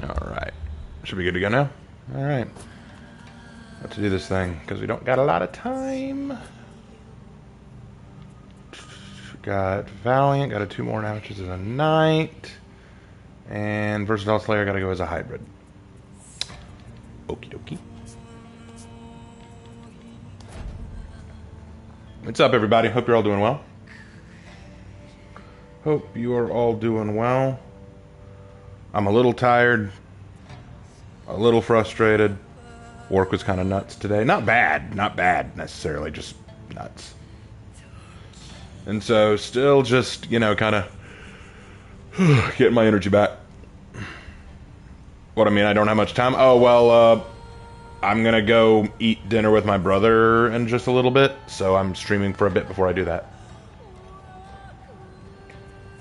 Alright. Should be good to go now? Alright. Let's do this thing, because we don't got a lot of time. Got Valiant, got a 2 more now, which is a Knight. And Versatile Slayer, gotta go as a hybrid. Okie dokie. What's up, everybody? Hope you're all doing well. Hope you are all doing well. I'm a little tired, a little frustrated. Work was kind of nuts today. Not bad necessarily, just nuts. And so still just, you know, kind of getting my energy back. What, I mean, I don't have much time? Oh, well, I'm going to go eat dinner with my brother in just a little bit, so I'm streaming for a bit before I do that.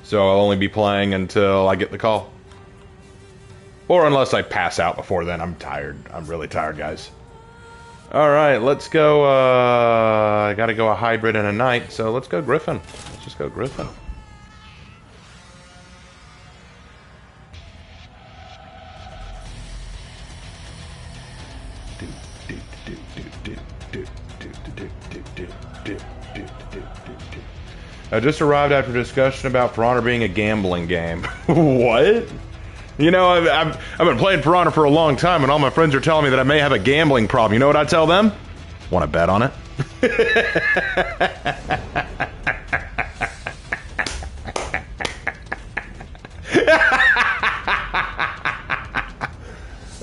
So I'll only be playing until I get the call. Or unless I pass out before then. I'm tired. I'm really tired, guys. Alright, let's go, I gotta go a hybrid and a Knight, so let's go Griffin. Let's just go Griffin. I just arrived after discussion about For Honor being a gambling game. What? You know, I've been playing For Honor for a long time, and all my friends are telling me that I may have a gambling problem. You know what I tell them? Want to bet on it?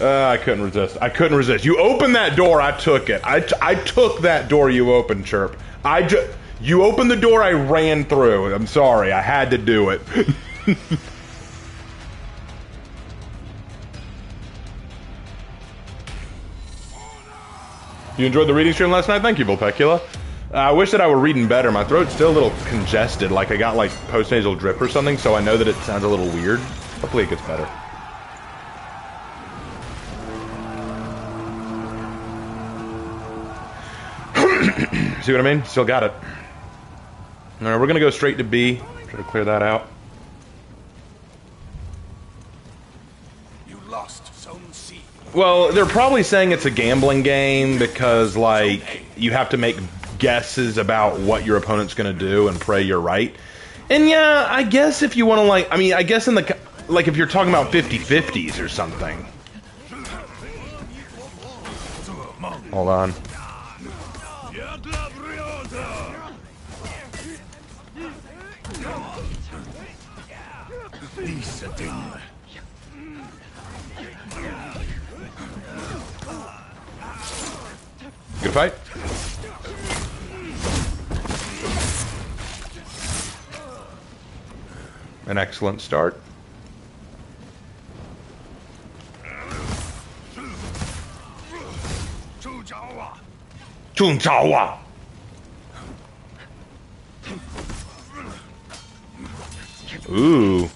I couldn't resist. I couldn't resist. You opened that door, I took it. I took that door you opened, Chirp. You opened the door, I ran through. I'm sorry, I had to do it. You enjoyed the reading stream last night? Thank you, Vulpecula. I wish that I were reading better. My throat's still a little congested, like I got like postnasal drip or something, so I know that it sounds a little weird. Hopefully it gets better. See what I mean? Still got it. Alright, we're gonna go straight to B. Try to clear that out. Well, they're probably saying it's a gambling game because, like, you have to make guesses about what your opponent's going to do and pray you're right. And yeah, I guess if you want to, like, I mean, I guess in the, like, if you're talking about 50-50s or something. Hold on. Good fight. An excellent start. Ooh.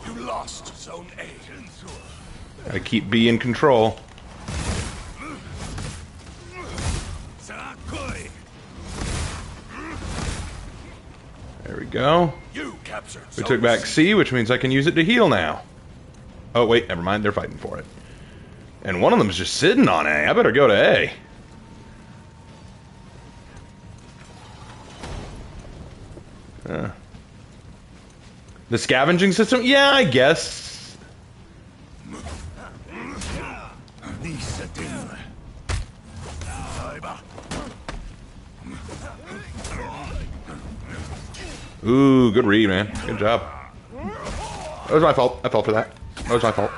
You lost Zone A. Gotta keep B in control. There we go. We took back C, which means I can use it to heal now. Oh, wait, never mind. They're fighting for it. And one of them is just sitting on A. I better go to A. The scavenging system? Yeah, I guess. Ooh, good read, man. Good job. That was my fault. I fell for that. That was my fault.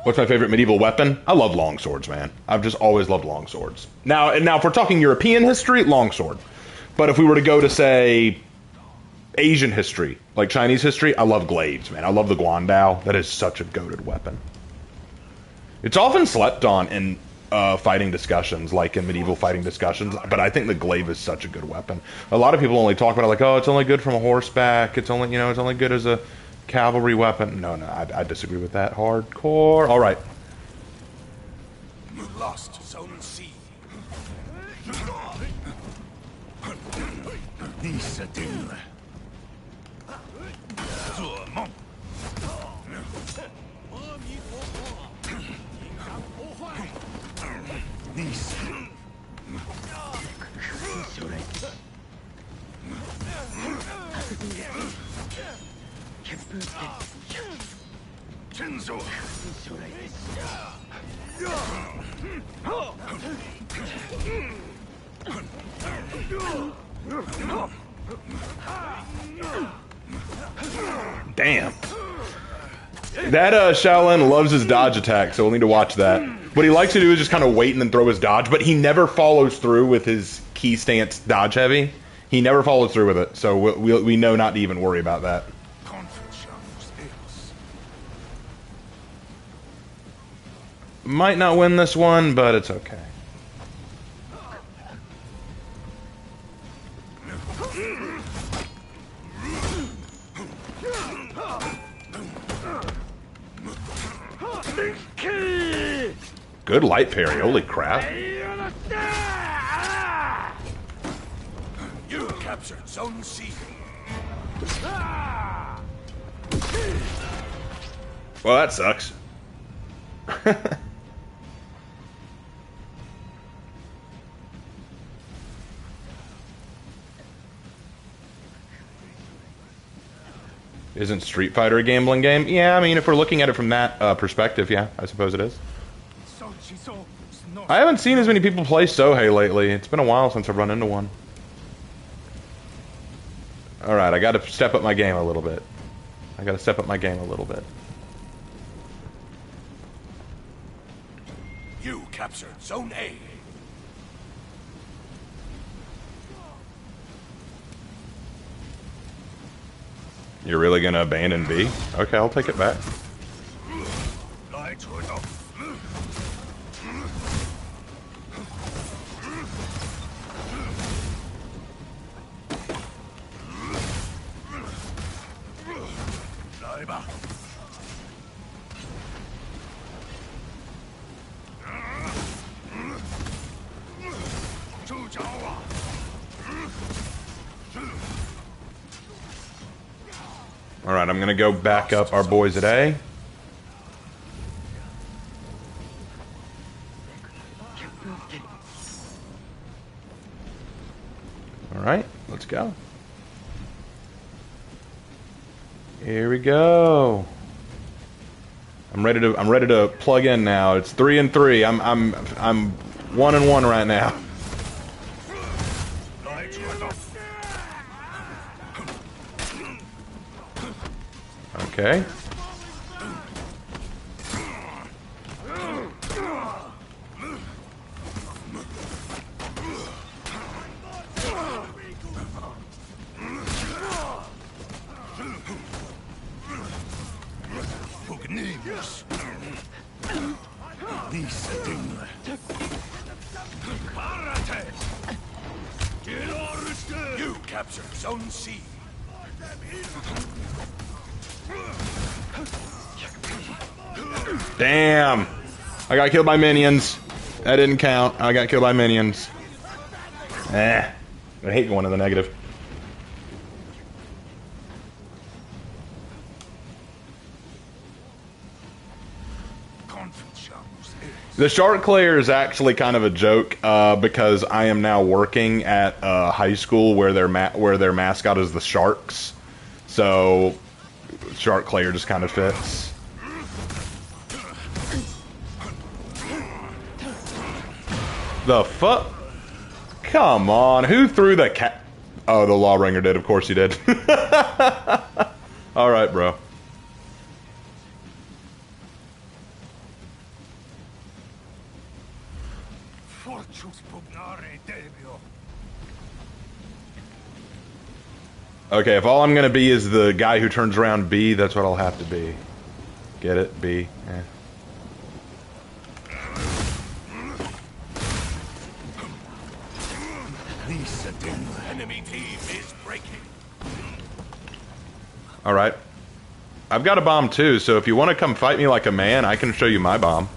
What's my favorite medieval weapon? I love longswords, man. I've just always loved longswords. Now, if we're talking European history, longsword. But if we were to go to, say, Asian history, like Chinese history, I love glaives, man. I love the guandao. That is such a goated weapon. It's often slept on in fighting discussions, like in medieval fighting discussions, but I think the glaive is such a good weapon. A lot of people only talk about it like, oh, it's only good from a horseback. It's only, it's only good as a cavalry weapon. No, I disagree with that hardcore. All right. You lost Zone C. Damn. That Shaolin loves his dodge attack, so we'll need to watch that. What he likes to do is just kind of wait and then throw his dodge, but he never follows through with his key stance dodge heavy. He never follows through with it, so we know not to even worry about that. Might not win this one, but it's okay. Good light parry, holy crap. You captured Zone C. Well, that sucks. Isn't Street Fighter a gambling game? Yeah, I mean, if we're looking at it from that perspective, yeah, I suppose it is. I haven't seen as many people play Sohei lately. It's been a while since I've run into one. Alright, I gotta step up my game a little bit. You captured Zone A. You're really gonna abandon B? Okay, I'll take it back. Alright, I'm gonna go back up our boys at A. Alright, let's go. Here we go. I'm ready to plug in now. It's 3-3. I'm 1-1 right now. Okay. You captured Zone C. Damn. I got killed by minions. That didn't count. I got killed by minions. I hate going to the negative. The shark clear is actually kind of a joke because I am now working at a high school where their mascot is the Sharks, so shark clear just kind of fits. The fuck? Come on, who threw the cat? Oh, the Law Ringer did. Of course he did. Alright, bro. Okay, if all I'm gonna be is the guy who turns around B, that's what I'll have to be. Get it? B. Eh. Enemy team is breaking. Alright. I've got a bomb too, so if you want to come fight me like a man, I can show you my bomb.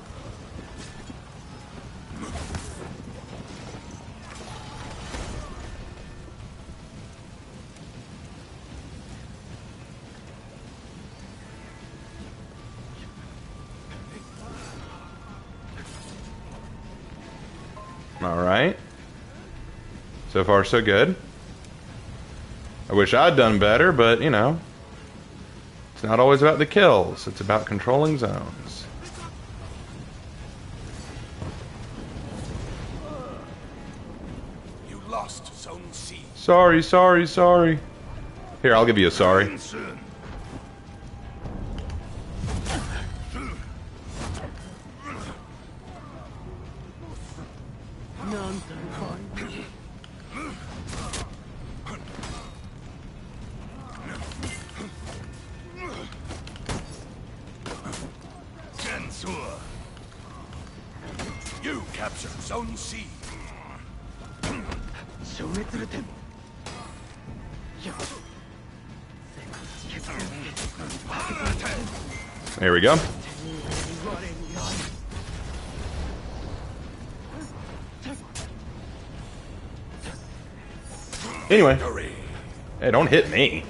Alright. So far, so good. I wish I'd done better, but, you know, it's not always about the kills. It's about controlling zones. You lost Zone C. Sorry, sorry, sorry. Here, I'll give you a sorry. You captured Zone C. There we go. Anyway. Hey, don't hit me.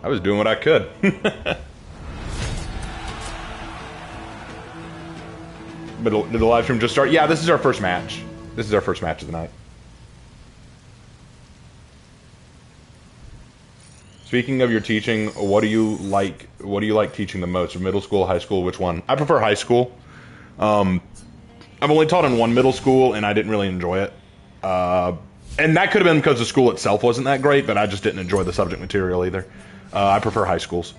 I was doing what I could. But did the live stream just start? Yeah, this is our first match. This is our first match of the night. Speaking of your teaching, what do you like? What do you like teaching the most? Middle school, high school? Which one? I prefer high school. I've only taught in one middle school, and I didn't really enjoy it. And that could have been because the school itself wasn't that great, but I just didn't enjoy the subject material either. I prefer high schools.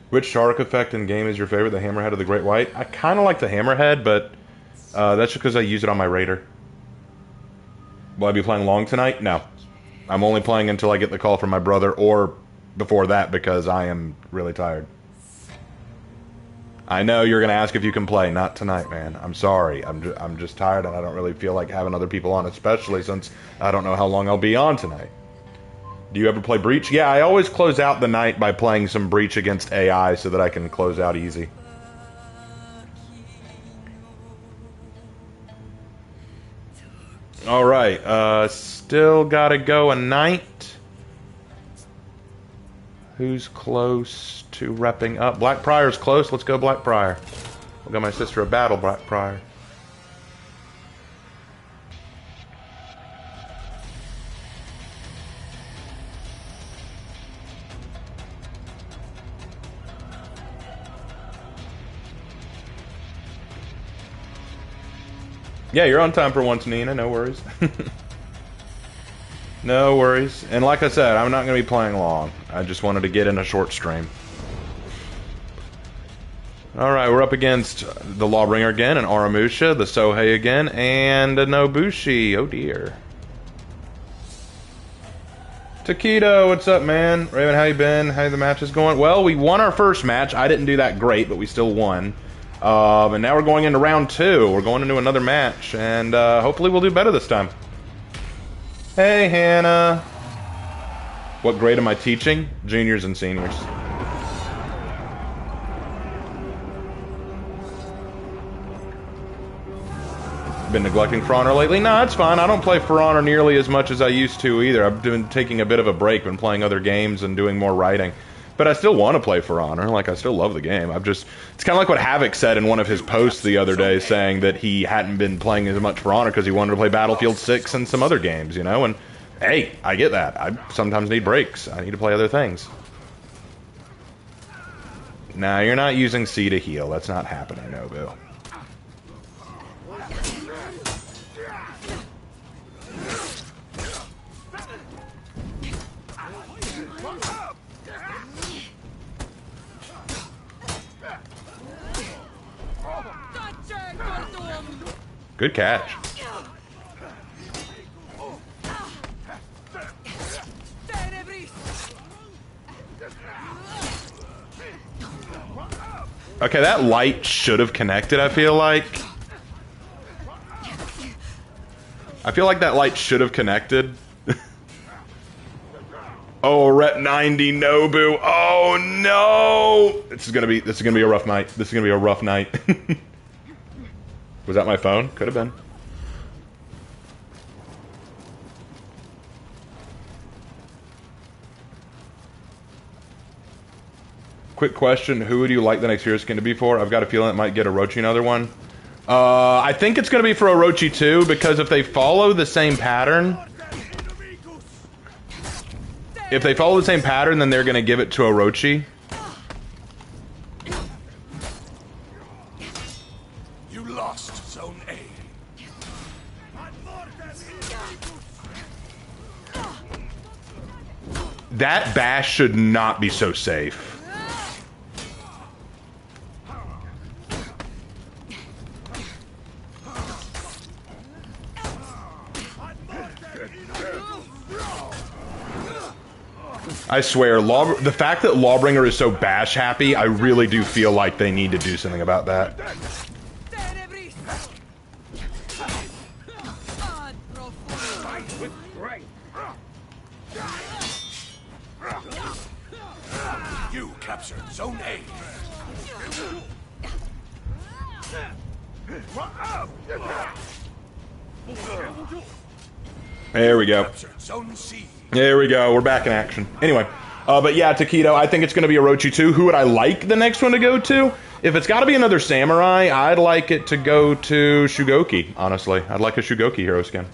Which shark effect in game is your favorite? The hammerhead or the great white? I kind of like the hammerhead, but that's just because I use it on my raider. Will I be playing long tonight? No. I'm only playing until I get the call from my brother, or before that, because I am really tired. I know you're going to ask if you can play. Not tonight, man. I'm sorry. I'm just tired, and I don't really feel like having other people on, especially since I don't know how long I'll be on tonight. Do you ever play Breach? Yeah, I always close out the night by playing some Breach against AI so that I can close out easy. Alright, still gotta go a night. Who's close to repping up? Blackprior's close. Let's go Blackprior. We'll get my sister a battle, Blackprior. Yeah, you're on time for once, Nina. No worries. No worries. And like I said, I'm not going to be playing long. I just wanted to get in a short stream. Alright, we're up against the Lawbringer again, and Aramusha, the Sohei again, and a Nobushi. Oh dear. Taquito, what's up, man? Raven, how you been? How the match is going? Well, we won our first match. I didn't do that great, but we still won. And now we're going into round 2. We're going into another match, and hopefully we'll do better this time. Hey, Hannah. What grade am I teaching? Juniors and seniors. Been neglecting For Honor lately? No, it's fine. I don't play For Honor nearly as much as I used to either. I've been taking a bit of a break, been playing other games and doing more writing. But I still want to play For Honor. Like, I still love the game. It's kind of like what Havoc said in one of his posts the other day, saying that he hadn't been playing as much For Honor because he wanted to play Battlefield 6 and some other games, you know? And, hey, I get that. I sometimes need breaks. I need to play other things. Nah, you're not using C to heal. That's not happening, Nobu. Good catch. Okay, that light should have connected, I feel like. I feel like that light should have connected. Oh, rep 90 Nobu. Oh no! This is gonna be a rough night. This is gonna be a rough night. Was that my phone? Could have been. Quick question, who would you like the next hero skin to be for? I've got a feeling it might get Orochi another one. I think it's going to be for Orochi too, because if they follow the same pattern... If they follow the same pattern, then they're going to give it to Orochi. You lost Zone A. That bash should not be so safe. I swear, the fact that Lawbringer is so bash happy, I really do feel like they need to do something about that. You captured Zone A. There we go. Captured Zone C. There we go. We're back in action. Anyway, but yeah, Taquito, I think it's going to be Orochi too. Who would I like the next one to go to? If it's got to be another samurai, I'd like it to go to Shugoki, honestly. I'd like a Shugoki hero skin.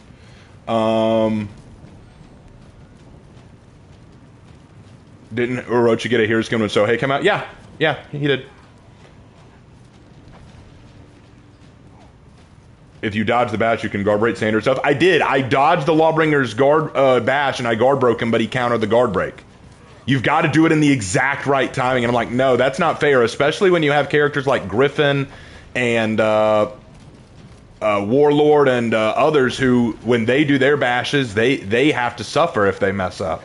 Didn't Orochi get a hero skin when Sohei came out? Yeah, he did. If you dodge the bash, you can guard break standard stuff. I did. I dodged the Lawbringer's guard bash, and I guard broke him, but he countered the guard break. You've got to do it in the exact right timing. And I'm like, no, that's not fair, especially when you have characters like Griffin and Warlord and others who, when they do their bashes, they have to suffer if they mess up.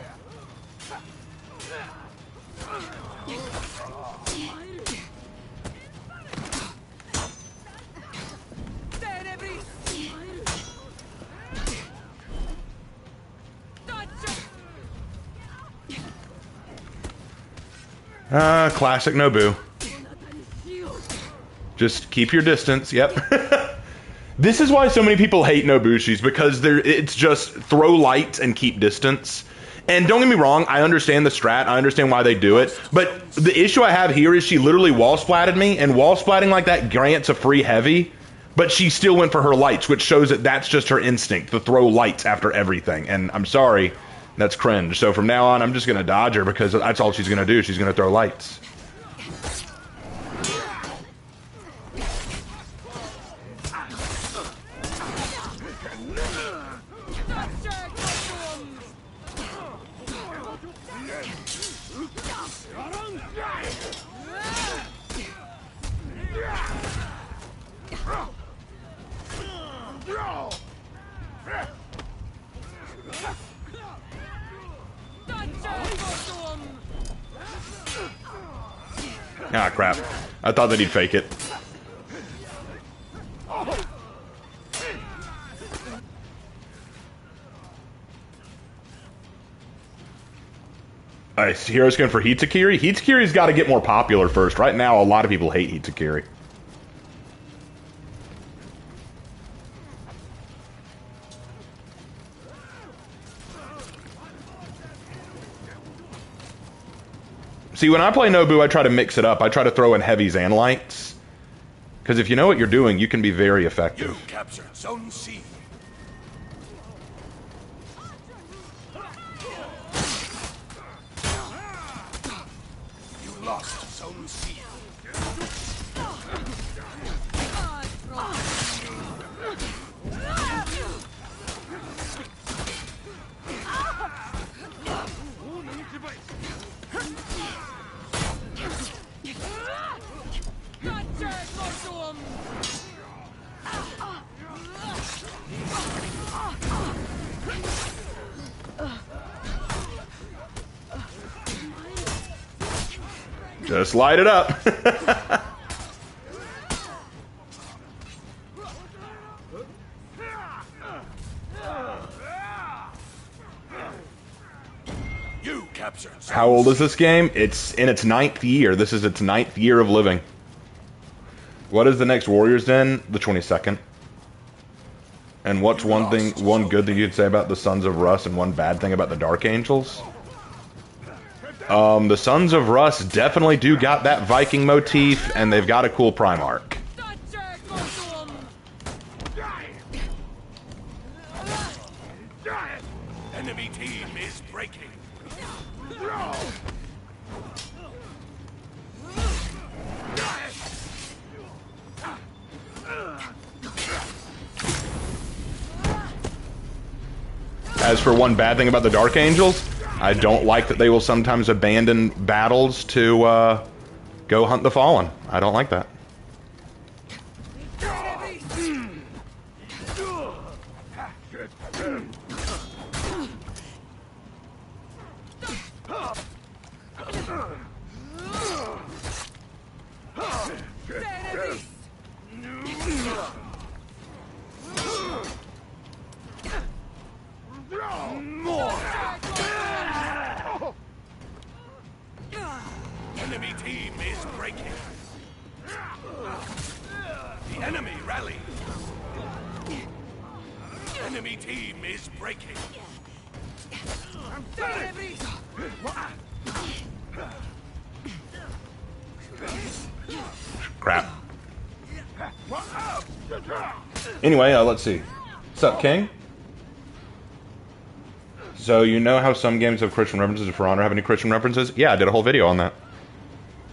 Classic Nobu. Just keep your distance. Yep. This is why so many people hate Nobushis, because it's just throw light and keep distance. And don't get me wrong, I understand the strat, I understand why they do it, but the issue I have here is she literally wall splatted me, and wall splatting like that grants a free heavy, but she still went for her lights, which shows that that's just her instinct, to throw lights after everything. And I'm sorry, that's cringe. So from now on, I'm just going to dodge her, because that's all she's going to do. She's going to throw lights. Ah, crap. I thought that he'd fake it. Nice. Hero skin for Hitakiri. Hitakiri's got to get more popular first. Right now, a lot of people hate Hitakiri. See, when I play Nobu, I try to mix it up. I try to throw in heavies and lights. Because if you know what you're doing, you can be very effective. You captured Zone C. You lost Zone C. Just light it up. You captured Zone How old is this game? It's in its 9th year. This is its 9th year of living. What is the next Warriors Den? The 22nd. And what's one good thing you'd say about the Sons of Rust and one bad thing about the Dark Angels? The Sons of Rust definitely do got that Viking motif, and they've got a cool Primarch. Enemy team is breaking. As for one bad thing about the Dark Angels, I don't like that they will sometimes abandon battles to go hunt the Fallen. I don't like that. Enemy team is breaking. The enemy rally. Enemy team is breaking. Crap. Anyway, let's see. What's up, King? So, you know how some games have Christian references? Does For Honor have any Christian references? Yeah, I did a whole video on that.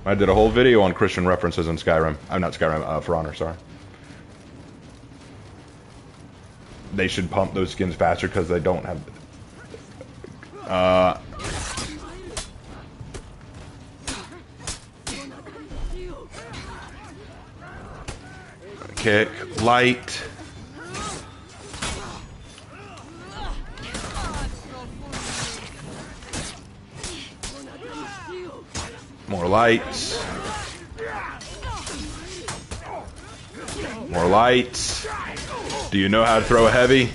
I did a whole video on Christian references in Skyrim. I'm not Skyrim, For Honor, sorry. They should pump those skins faster because they don't have... Kick, light... More lights. More lights. Do you know how to throw a heavy?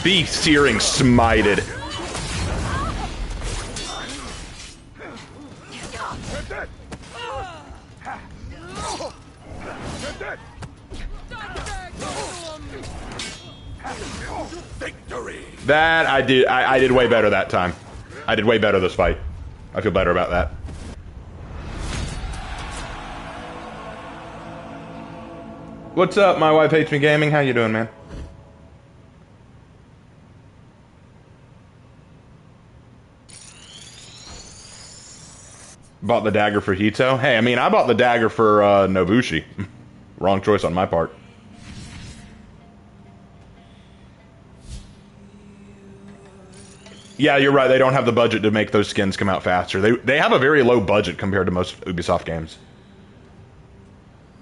Beef searing smited. Victory. That I did. I did way better that time. I did way better this fight. I feel better about that. What's up? My wife hates me gaming. How you doing, man? Bought the dagger for Hito. Hey, I mean, I bought the dagger for Nobushi. Wrong choice on my part. Yeah, you're right. They don't have the budget to make those skins come out faster. They have a very low budget compared to most Ubisoft games.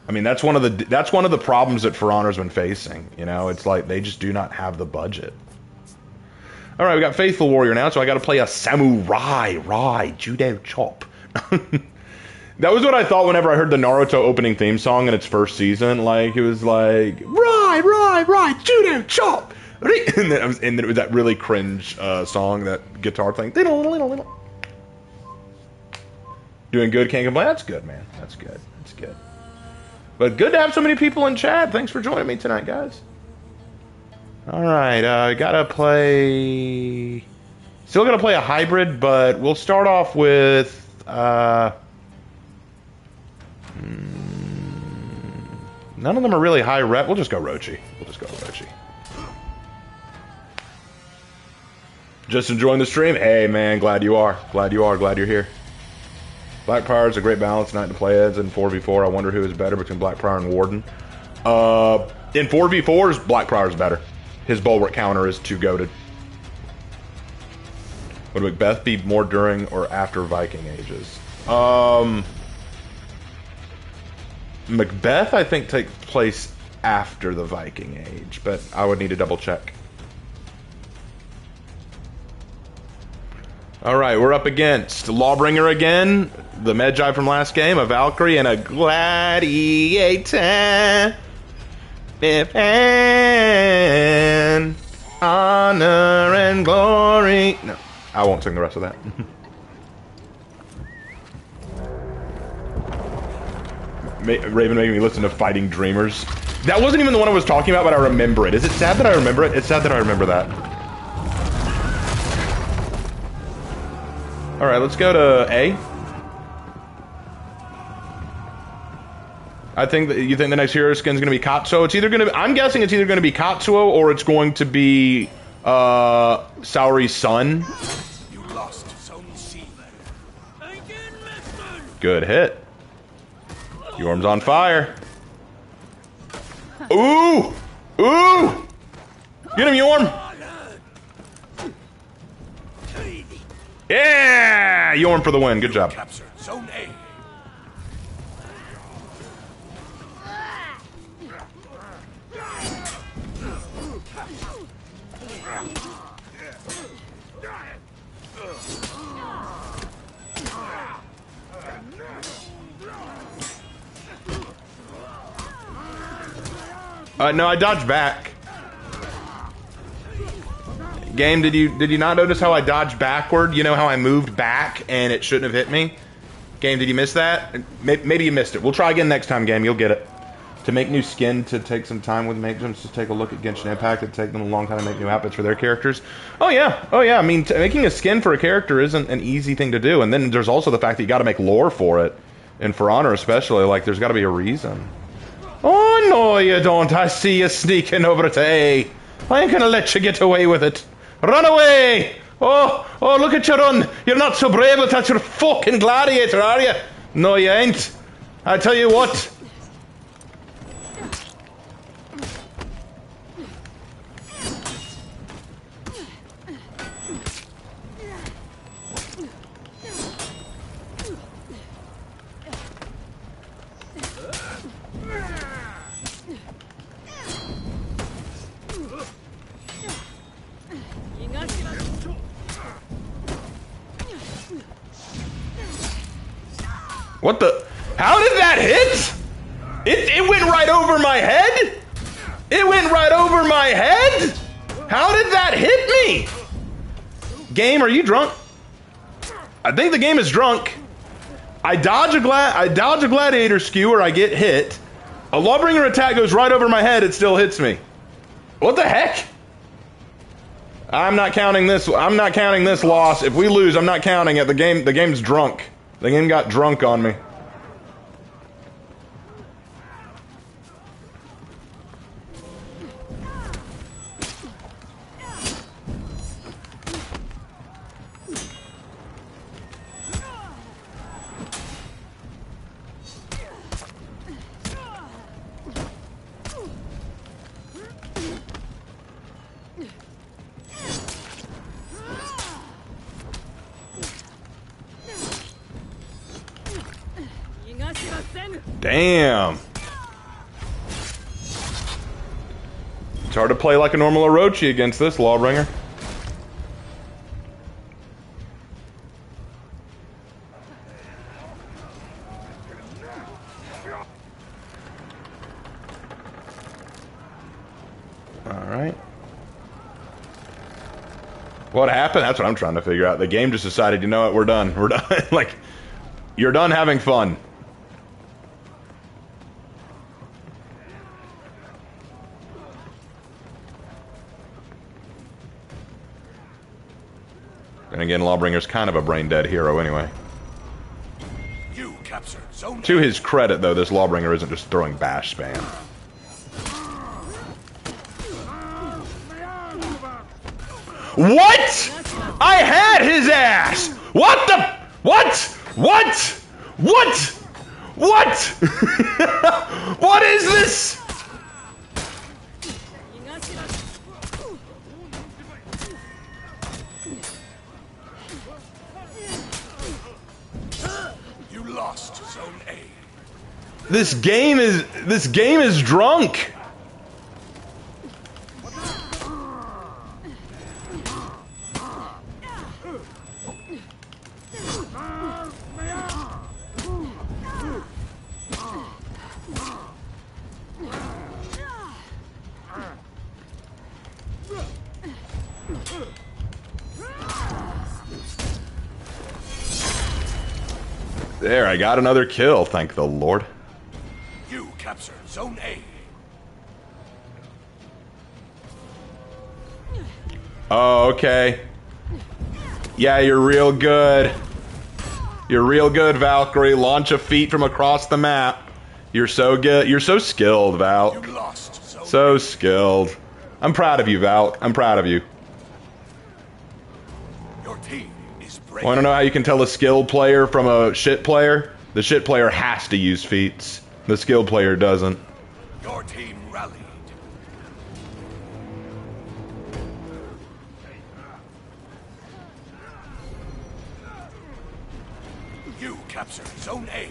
I mean, that's one of the problems that For Honor's been facing. You know, it's like they just do not have the budget. All right, we got Faithful Warrior now, so I got to play a samurai judo chop. That was what I thought whenever I heard the Naruto opening theme song in its first season. Like, it was like, judo chop. And then it was that really cringe song, that guitar thing. Doing good, can't complain. That's good, man. That's good. That's good. But good to have so many people in chat. Thanks for joining me tonight, guys. All right, gotta play... Still gonna play a hybrid, but we'll start off with... None of them are really high rep. We'll just go Rochi. Just enjoying the stream? Hey, man, glad you are. Glad you're here. Blackprior is a great balance night to play as in 4v4. I wonder who is better between Blackprior and Warden. In 4v4s, Blackprior is better. His bulwark counter is too goated. Would Macbeth be more during or after Viking Ages? Macbeth, I think, takes place after the Viking Age, but I would need to double check. Alright, we're up against Lawbringer again, the Medjai from last game, a Valkyrie, and a Gladiator. And honor and glory. No, I won't sing the rest of that. Raven making me listen to Fighting Dreamers. That wasn't even the one I was talking about, but I remember it. Is it sad that I remember it? It's sad that I remember that. Alright, let's go to A. I think that you think the next hero skin is going to be Katsuo. It's either going to be, I'm guessing it's either going to be Katsuo or it's going to be Saori's son. You lost some sea. Good hit. Yorm's on fire. Ooh! Ooh! Get him, Yorm! Yeah! Yorm for the win. Good job. Capture Zone A. No, I dodged back. Game, did you not notice how I dodged backward? You know how I moved back and it shouldn't have hit me? Game, did you miss that? Maybe you missed it. We'll try again next time, game. You'll get it. To make new skin, to take some time with magems, to take a look at Genshin Impact, it'd take them a long time to make new outfits for their characters. Oh yeah. I mean, making a skin for a character isn't an easy thing to do. And then there's also the fact that you got to make lore for it. And for Honor especially, like, there's got to be a reason. Oh, no, you don't. I see you sneaking over to A. I ain't gonna let you get away with it. Run away! Oh, look at you run. You're not so brave to touch your fucking gladiator, are you? No, you ain't. I tell you what. What the? How did that hit? It went right over my head? It went right over my head? How did that hit me? Game, are you drunk? I think the game is drunk. I dodge a gladiator skewer, I get hit. A Lawbringer attack goes right over my head, it still hits me. What the heck? I'm not counting this. I'm not counting this loss. If we lose, I'm not counting it. The game's drunk. The game got drunk on me. Damn. It's hard to play like a normal Orochi against this Lawbringer. Alright. What happened? That's what I'm trying to figure out. The game just decided, you know what, we're done. We're done. Like, you're done having fun. And again, Lawbringer's kind of a brain-dead hero anyway. You captured Zone A. To his credit, though, this Lawbringer isn't just throwing bash spam. What? I had his ass! What the? What? What? What? What? What is this? This game is drunk. There, I got another kill, thank the Lord. You captured Zone A. Oh, okay. Yeah, you're real good. You're real good, Valkyrie. Launch a feat from across the map. You're so good. You're so skilled, Valk. You lost Zone So A. skilled. I'm proud of you, Valk. I'm proud of you. Your team is breaking. Want to know how you can tell a skilled player from a shit player? The shit player has to use feats. The skilled player doesn't. Your team rallied. You captured Zone A.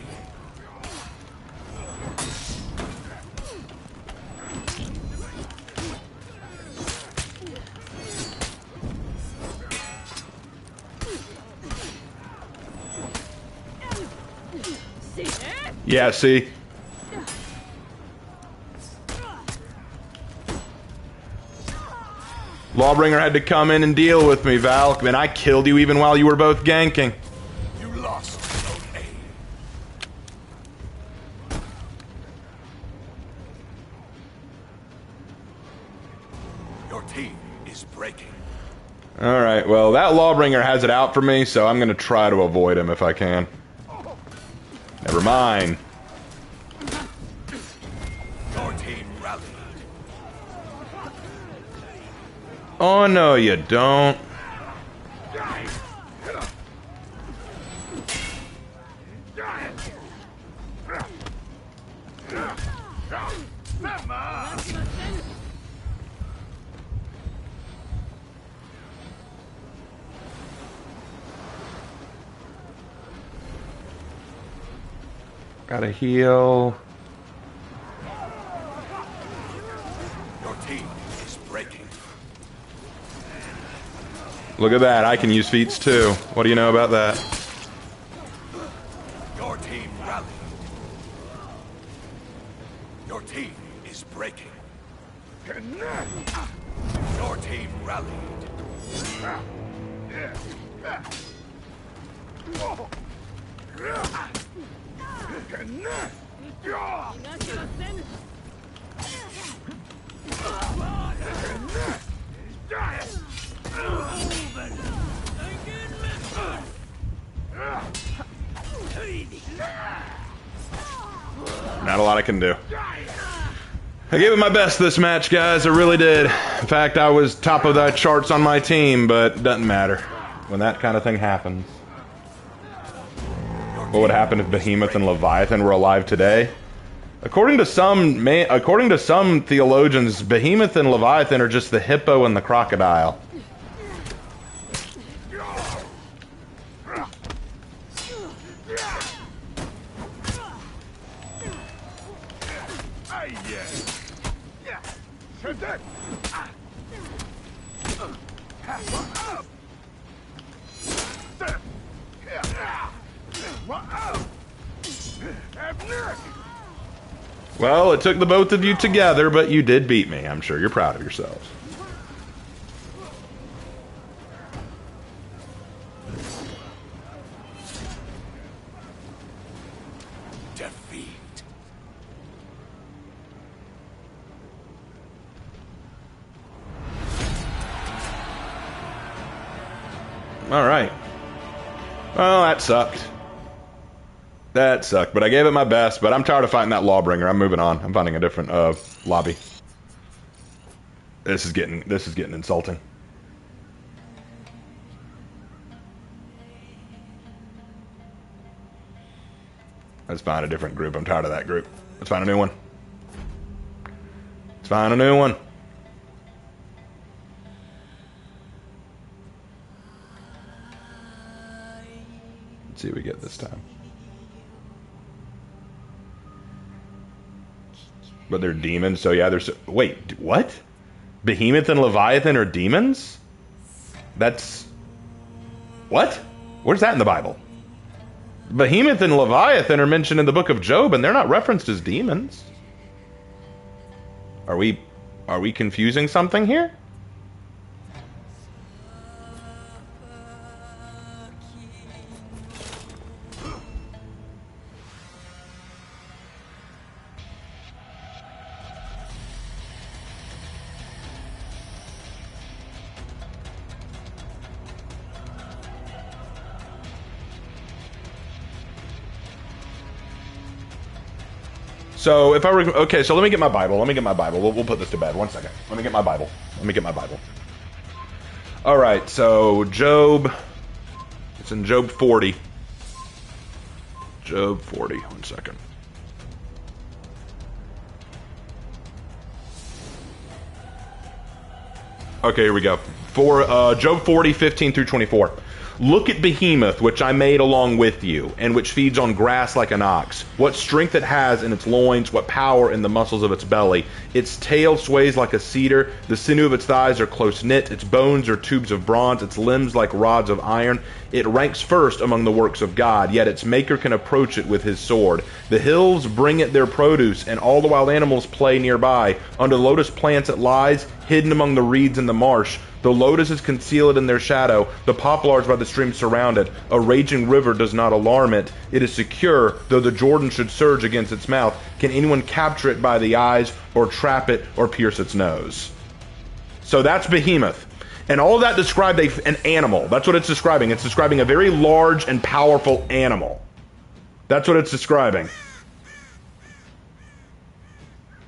Yeah, see? Lawbringer had to come in and deal with me, Valk, and I killed you even while you were both ganking. You lost Zone A. Your team is breaking. Alright, well, that Lawbringer has it out for me, so I'm gonna try to avoid him if I can. Never mind. Your team rallied. Oh, no, you don't. Gotta heal. Your team is breaking. Look at that, I can use feats too. What do you know about that? Your team rallied. Your team is breaking. Your team rallied. Not a lot I can do. I gave it my best this match, guys. I really did. In fact, I was top of the charts on my team, but it doesn't matter when that kind of thing happens. What would happen if Behemoth and Leviathan were alive today? According to some theologians, Behemoth and Leviathan are just the hippo and the crocodile. Well, it took the both of you together, but you did beat me. I'm sure you're proud of yourselves. Defeat. All right. Well, that sucked. That sucked, but I gave it my best, but I'm tired of fighting that Lawbringer. I'm moving on. I'm finding a different lobby. This is getting insulting. Let's find a different group. I'm tired of that group. Let's find a new one. Let's find a new one. Let's see what we get this time. But they're demons, so yeah, there's... Wait, what? Behemoth and Leviathan are demons? That's... What? Where's that in the Bible? Behemoth and Leviathan are mentioned in the book of Job, and they're not referenced as demons. Are we confusing something here? So if I were... Okay, so let me get my Bible. We'll put this to bed. 1 second. Let me get my Bible. All right, so Job... It's in Job 40. Job 40. 1 second. Okay, here we go. Job 40, 15 through 24. Look at Behemoth, which I made along with you, and which feeds on grass like an ox. What strength it has in its loins, what power in the muscles of its belly. Its tail sways like a cedar, the sinew of its thighs are close knit, its bones are tubes of bronze, its limbs like rods of iron. It ranks first among the works of God, yet its maker can approach it with his sword. The hills bring it their produce, and all the wild animals play nearby. Under the lotus plants it lies, hidden among the reeds in the marsh. The lotuses conceal it in their shadow. The poplars by the stream surround it. A raging river does not alarm it. It is secure, though the Jordan should surge against its mouth. Can anyone capture it by the eyes, or trap it, or pierce its nose? So that's Behemoth. And all of that described an animal. That's what it's describing. It's describing a very large and powerful animal. That's what it's describing.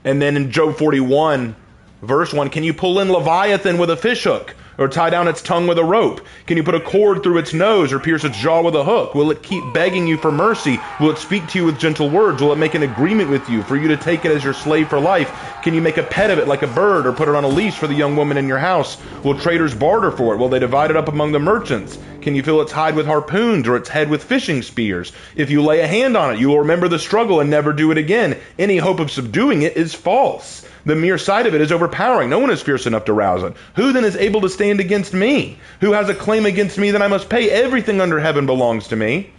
And then in Job 41... Verse 1, can you pull in Leviathan with a fishhook, or tie down its tongue with a rope? Can you put a cord through its nose, or pierce its jaw with a hook? Will it keep begging you for mercy? Will it speak to you with gentle words? Will it make an agreement with you for you to take it as your slave for life? Can you make a pet of it like a bird, or put it on a leash for the young woman in your house? Will traders barter for it? Will they divide it up among the merchants? Can you fill its hide with harpoons, or its head with fishing spears? If you lay a hand on it, you will remember the struggle and never do it again. Any hope of subduing it is false. The mere sight of it is overpowering. No one is fierce enough to rouse it. Who then is able to stand against me? Who has a claim against me that I must pay? Everything under heaven belongs to me.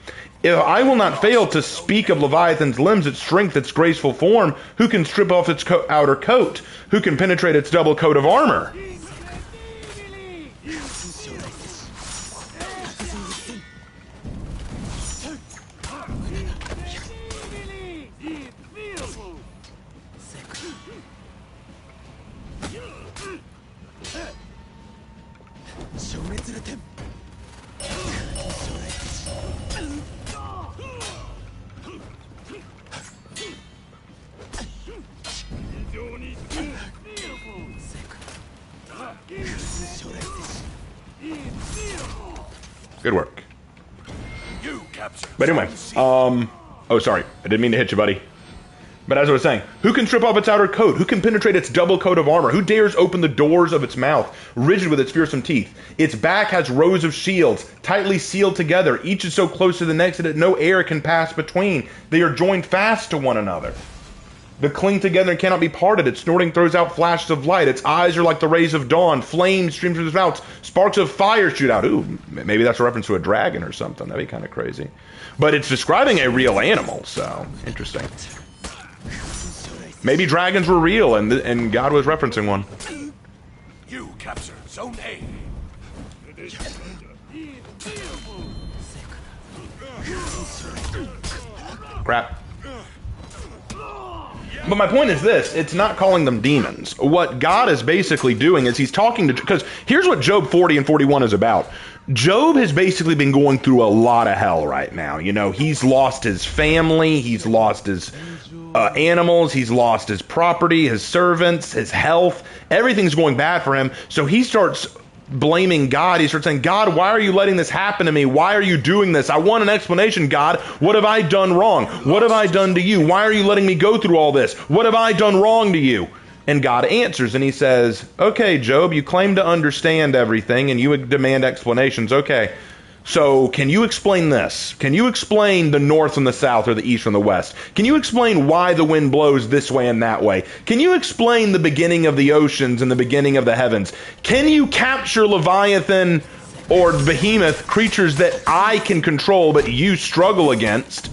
If I will not fail to speak of Leviathan's limbs, its strength, its graceful form, who can strip off its outer coat? Who can penetrate its double coat of armor? Good work. You capture. But anyway, oh, sorry. I didn't mean to hit you, buddy. But as I was saying, who can strip off its outer coat? Who can penetrate its double coat of armor? Who dares open the doors of its mouth, rigid with its fearsome teeth? Its back has rows of shields, tightly sealed together. Each is so close to the next that no air can pass between. They are joined fast to one another. They cling together and cannot be parted. Its snorting throws out flashes of light. Its eyes are like the rays of dawn. Flames stream from its mouth. Sparks of fire shoot out. Ooh, maybe that's a reference to a dragon or something. That'd be kind of crazy. But it's describing a real animal, so interesting. Maybe dragons were real and God was referencing one. You capture Zone A. Crap. But my point is this, it's not calling them demons. What God is basically doing is he's talking to, because here's what Job 40 and 41 is about. Job has basically been going through a lot of hell right now. You know, he's lost his family, he's lost his animals, he's lost his property, his servants, his health. Everything's going bad for him. So he starts blaming God. He starts saying, God, why are you letting this happen to me? Why are you doing this? I want an explanation, God. What have I done wrong? What have I done to you? Why are you letting me go through all this? What have I done wrong to you? And God answers and he says, okay, Job, you claim to understand everything and you demand explanations. Okay, So can you explain this? Can you explain the north and the south or the east and the west? Can you explain why the wind blows this way and that way? Can you explain the beginning of the oceans and the beginning of the heavens? Can you capture Leviathan or Behemoth, creatures that I can control but you struggle against?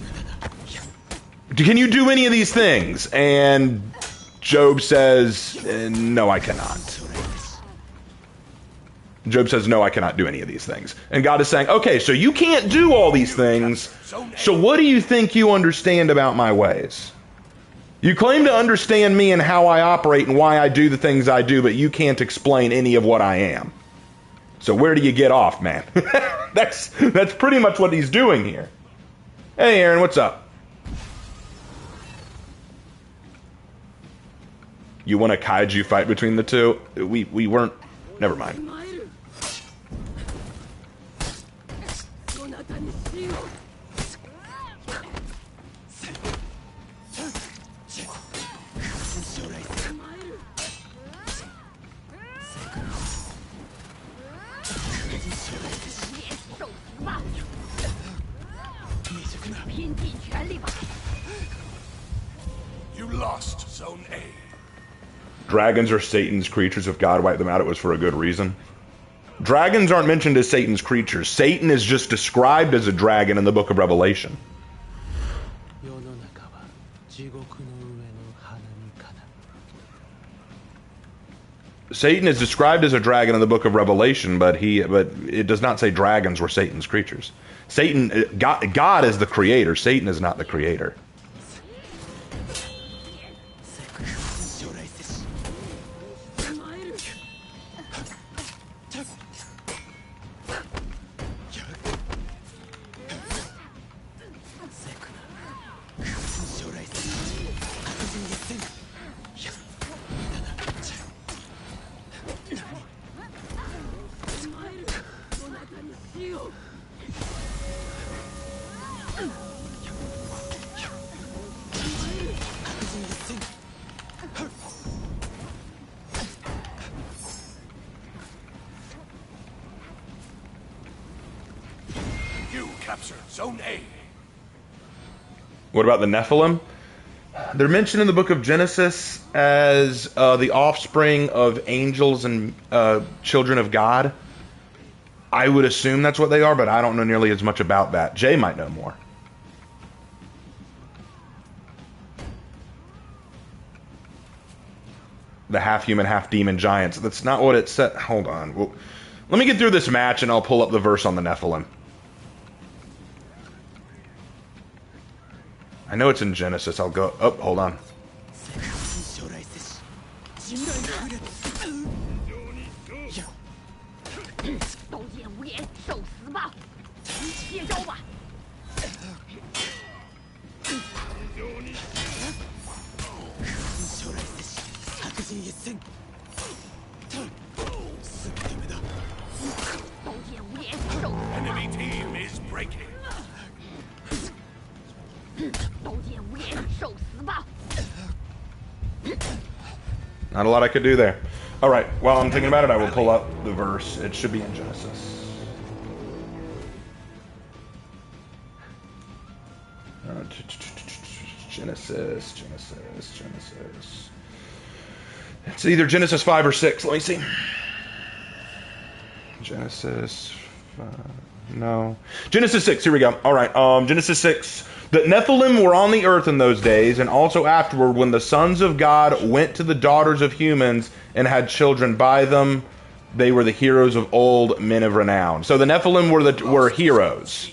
Can you do any of these things? And Job says, no, I cannot. Job says, no, I cannot do any of these things. And God is saying, okay, so you can't do all these things, so what do you think you understand about my ways? You claim to understand me and how I operate and why I do the things I do, but you can't explain any of what I am. So where do you get off, man? That's pretty much what he's doing here. Hey, Aaron, what's up? You want a kaiju fight between the two? We weren't... Never mind. You lost Zone A. Dragons are Satan's creatures. If God wiped them out, it was for a good reason. Dragons aren't mentioned as Satan's creatures. Satan is just described as a dragon in the book of Revelation. Satan is described as a dragon in the book of Revelation, but it does not say dragons were Satan's creatures. God is the creator. Satan is not the creator. Zone A. What about the Nephilim? They're mentioned in the book of Genesis as the offspring of angels and children of God. I would assume that's what they are, but I don't know nearly as much about that. Jay might know more. The half-human, half-demon giants. That's not what it said. Hold on. Well, let me get through this match and I'll pull up the verse on the Nephilim. I know it's in Genesis. I'll go... Oh, hold on. Enemy team is breaking. Not a lot I could do there. All right, while I'm thinking about it, I will pull up the verse. It should be in Genesis. Genesis. It's either Genesis 5 or 6. Let me see. Genesis 5. No. Genesis 6. Here we go. All right. Genesis 6. The Nephilim were on the earth in those days, and also afterward, when the sons of God went to the daughters of humans and had children by them. They were the heroes of old, men of renown. So the Nephilim were heroes.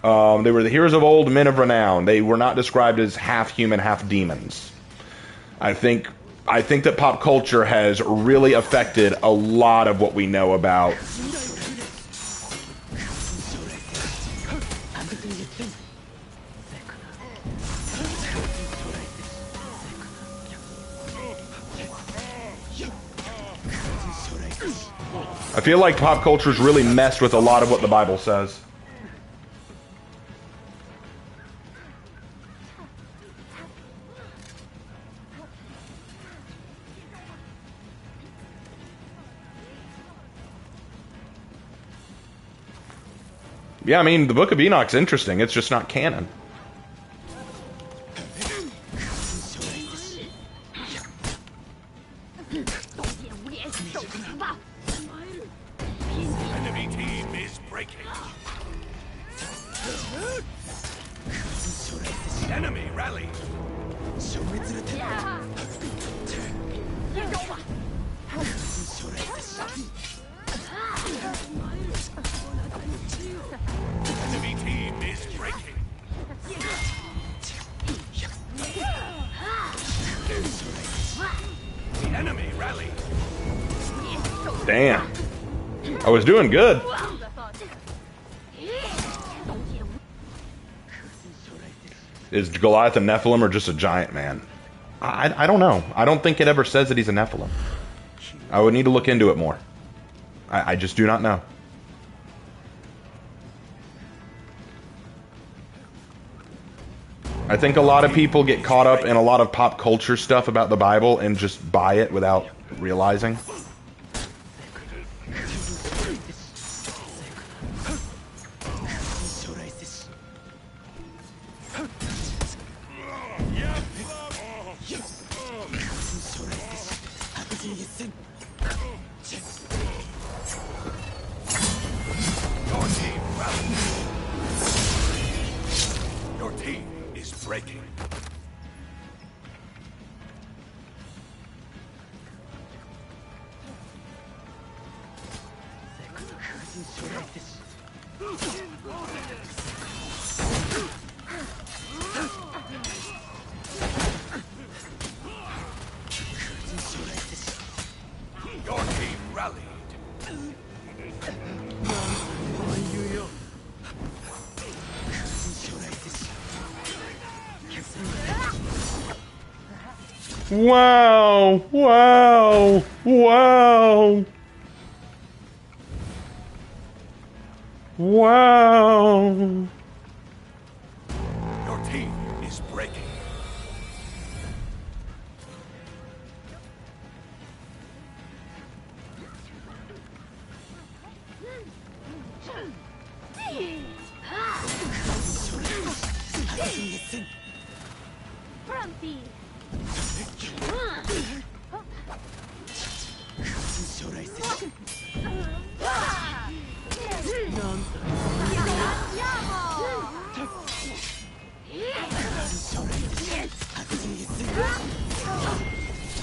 They were the heroes of old, men of renown. They were not described as half human, half demons. I think that pop culture has really affected a lot of what we know about. I feel like pop culture's really messed with a lot of what the Bible says. Yeah, I mean, the Book of Enoch's interesting. It's just not canon. Enemy team is breaking. Enemy rally. Enemy team is breaking. The enemy rally. Damn. I was doing good. Is Goliath a Nephilim or just a giant man? I don't know. I don't think it ever says that he's a Nephilim. I would need to look into it more. I just do not know. I think a lot of people get caught up in a lot of pop culture stuff about the Bible and just buy it without realizing. Your team rally. Your team is breaking. Your team rallied. Wow! Wow! Wow! Wow! Your team is breaking.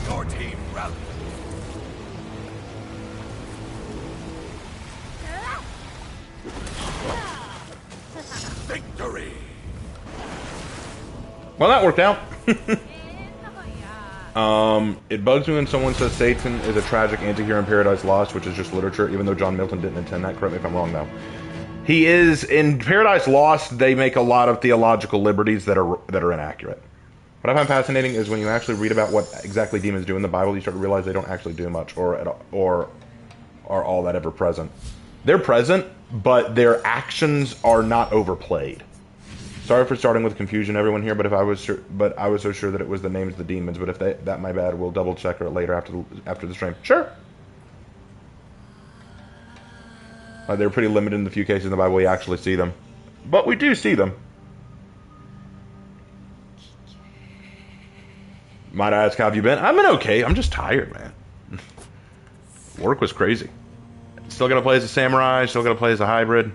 Your team rallied. Victory! Well, that worked out. It bugs me when someone says Satan is a tragic anti-hero in Paradise Lost, which is just literature, even though John Milton didn't intend that. Correct me if I'm wrong, though. He is, in Paradise Lost, they make a lot of theological liberties that are inaccurate. What I find fascinating is when you actually read about what exactly demons do in the Bible, you start to realize they don't actually do much or are all that ever present. They're present, but their actions are not overplayed. Sorry for starting with confusion, everyone here. But I was so sure that it was the names of the demons. But if that my bad, we'll double check it later after the stream. Sure. They're pretty limited in the few cases in the Bible we actually see them, but we do see them. Might I ask, how have you been? I've been okay. I'm just tired, man. Work was crazy. Still gonna play as a samurai. Still gonna play as a hybrid.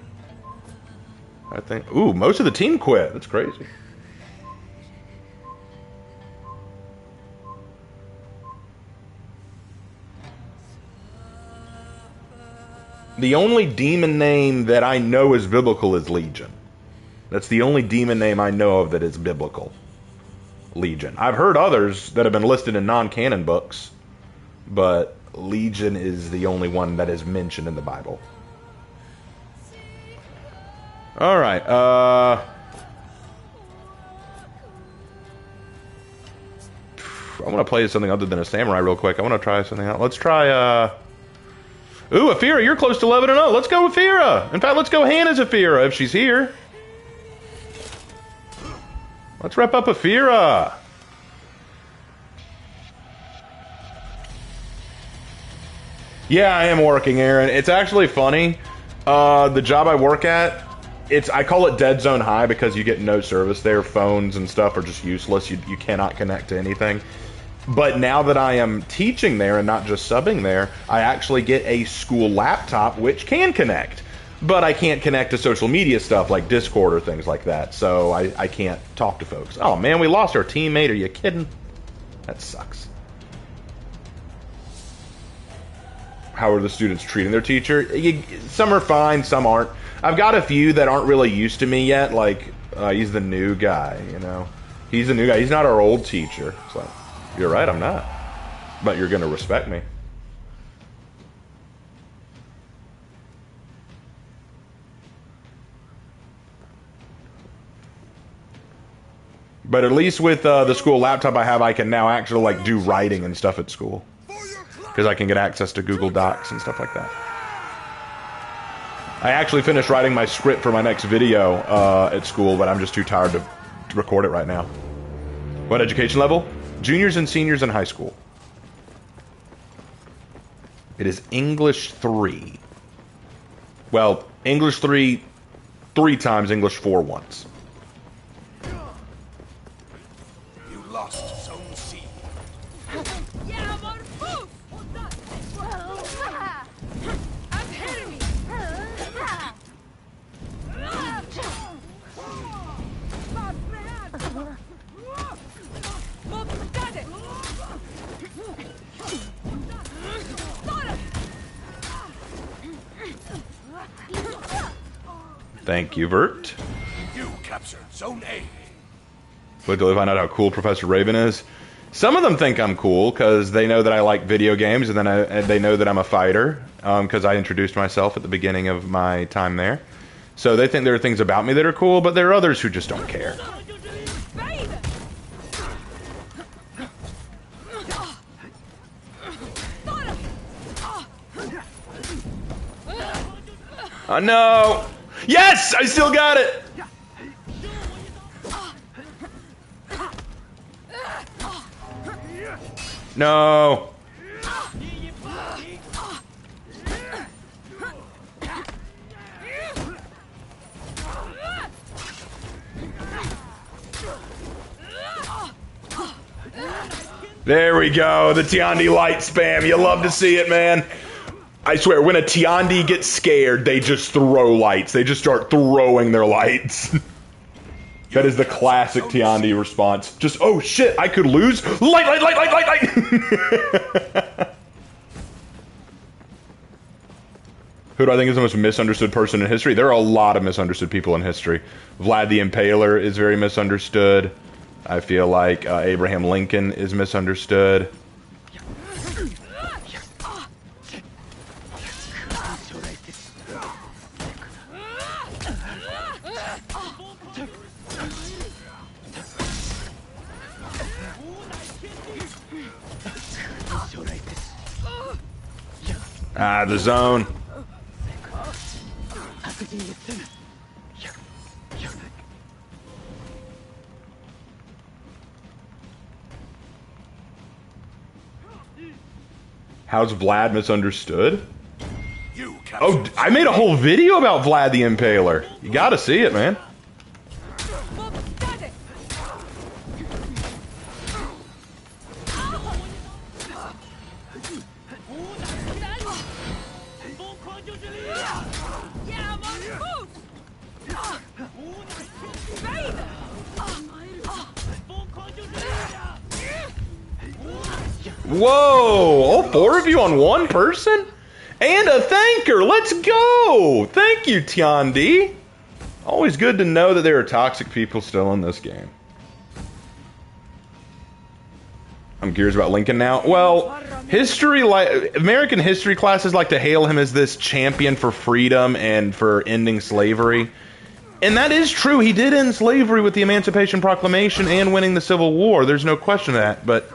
I think. Ooh, most of the team quit. That's crazy. The only demon name that I know is biblical is Legion. That's the only demon name I know of that is biblical. Legion. I've heard others that have been listed in non-canon books, but Legion is the only one that is mentioned in the Bible. Alright, I want to play something other than a samurai real quick. I want to try something else. Let's try, Ooh, Afira, you're close to 11-0. Let's go Afira. In fact, let's go Hannah's Afira if she's here. Let's rep up Afira. Yeah, I am working, Aaron. It's actually funny. The job I work at, I call it dead zone high because you get no service there. Phones and stuff are just useless. You cannot connect to anything. But now that I am teaching there and not just subbing there, I actually get a school laptop which can connect. But I can't connect to social media stuff like Discord or things like that. So I can't talk to folks. Oh man, we lost our teammate. Are you kidding? That sucks. How are the students treating their teacher? Some are fine, some aren't. I've got a few that aren't really used to me yet. Like, he's the new guy, you know. He's the new guy. He's not our old teacher. It's like, you're right, I'm not. But you're going to respect me. But at least with the school laptop I have, I can now actually like do writing and stuff at school. Because I can get access to Google Docs and stuff like that. I actually finished writing my script for my next video at school, but I'm just too tired to record it right now. What education level? Juniors and seniors in high school. It is English 3. Well, English 3 times, English 4 once. You lost Zone C. Thank you, Vert. You captured Zone A. Wait till they find out how cool Professor Raven is. Some of them think I'm cool because they know that I like video games, and then they know that I'm a fighter because I introduced myself at the beginning of my time there. So they think there are things about me that are cool, but there are others who just don't care. No! Yes! I still got it! No! There we go, the Tiandi light spam. You love to see it, man. I swear, when a Tiandi gets scared, they just throw lights. They just start throwing their lights. That is the classic Tiandi response. Just, oh shit, I could lose. Light, light, light, light, light, light! Who do I think is the most misunderstood person in history? There are a lot of misunderstood people in history. Vlad the Impaler is very misunderstood. I feel like Abraham Lincoln is misunderstood. Ah, the zone. How's Vlad misunderstood? Oh, I made a whole video about Vlad the Impaler. You gotta see it, man. Whoa! All four of you on one person? And a thanker! Let's go! Thank you, Tiandi! Always good to know that there are toxic people still in this game. I'm curious about Lincoln now. Well, American history classes like to hail him as this champion for freedom and for ending slavery. And that is true. He did end slavery with the Emancipation Proclamation and winning the Civil War. There's no question of that. But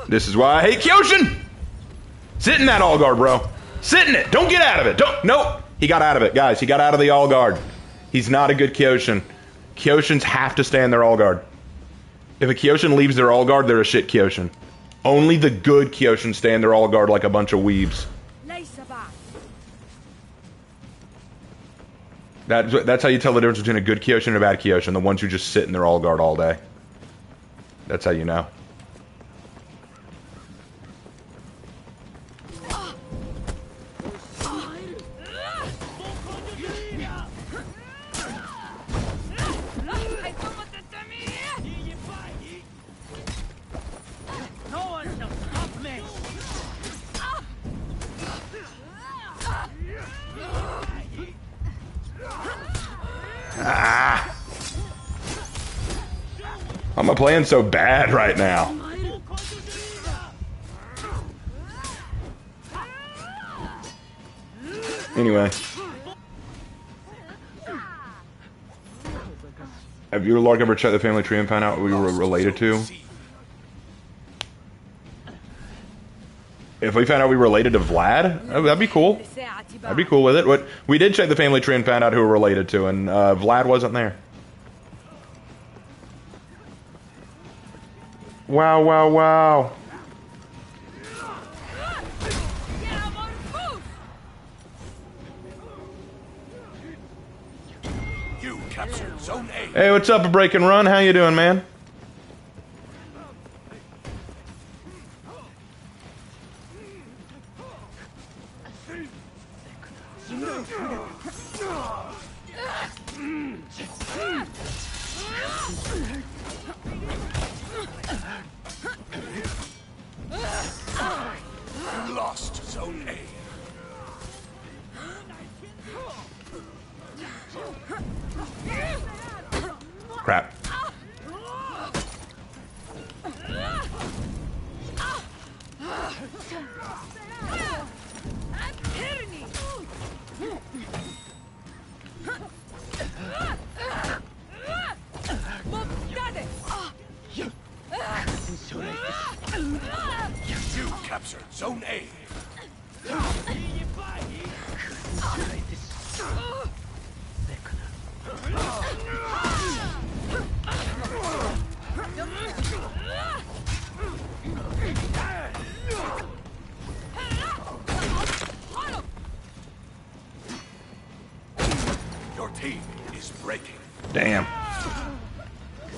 this is why I hate Kyoshin! Sit in that all guard, bro. Sit in it. Don't get out of it. Don't. Nope. He got out of it, guys. He got out of the all guard. He's not a good Kyoshin. Kyoshins have to stay in their all guard. If a Kyoshin leaves their all guard, they're a shit Kyoshin. Only the good Kyoshin stay in their all guard like a bunch of weebs. That's how you tell the difference between a good Kyoshin and a bad Kyoshin. The ones who just sit in their all guard all day. That's how you know. Ah. How am I playing so bad right now? Anyway. Have you or Lark ever checked the family tree and found out what we were related to? If we found out we were related to Vlad, that'd be cool. I'd be cool with it. We did check the family tree and found out who we're related to, and Vlad wasn't there. Wow, wow, wow. You captured Zone A. Hey, what's up, a break and run? How you doing, man? You lost Zone A. Crap. You captured Zone A. Your team is breaking. Damn.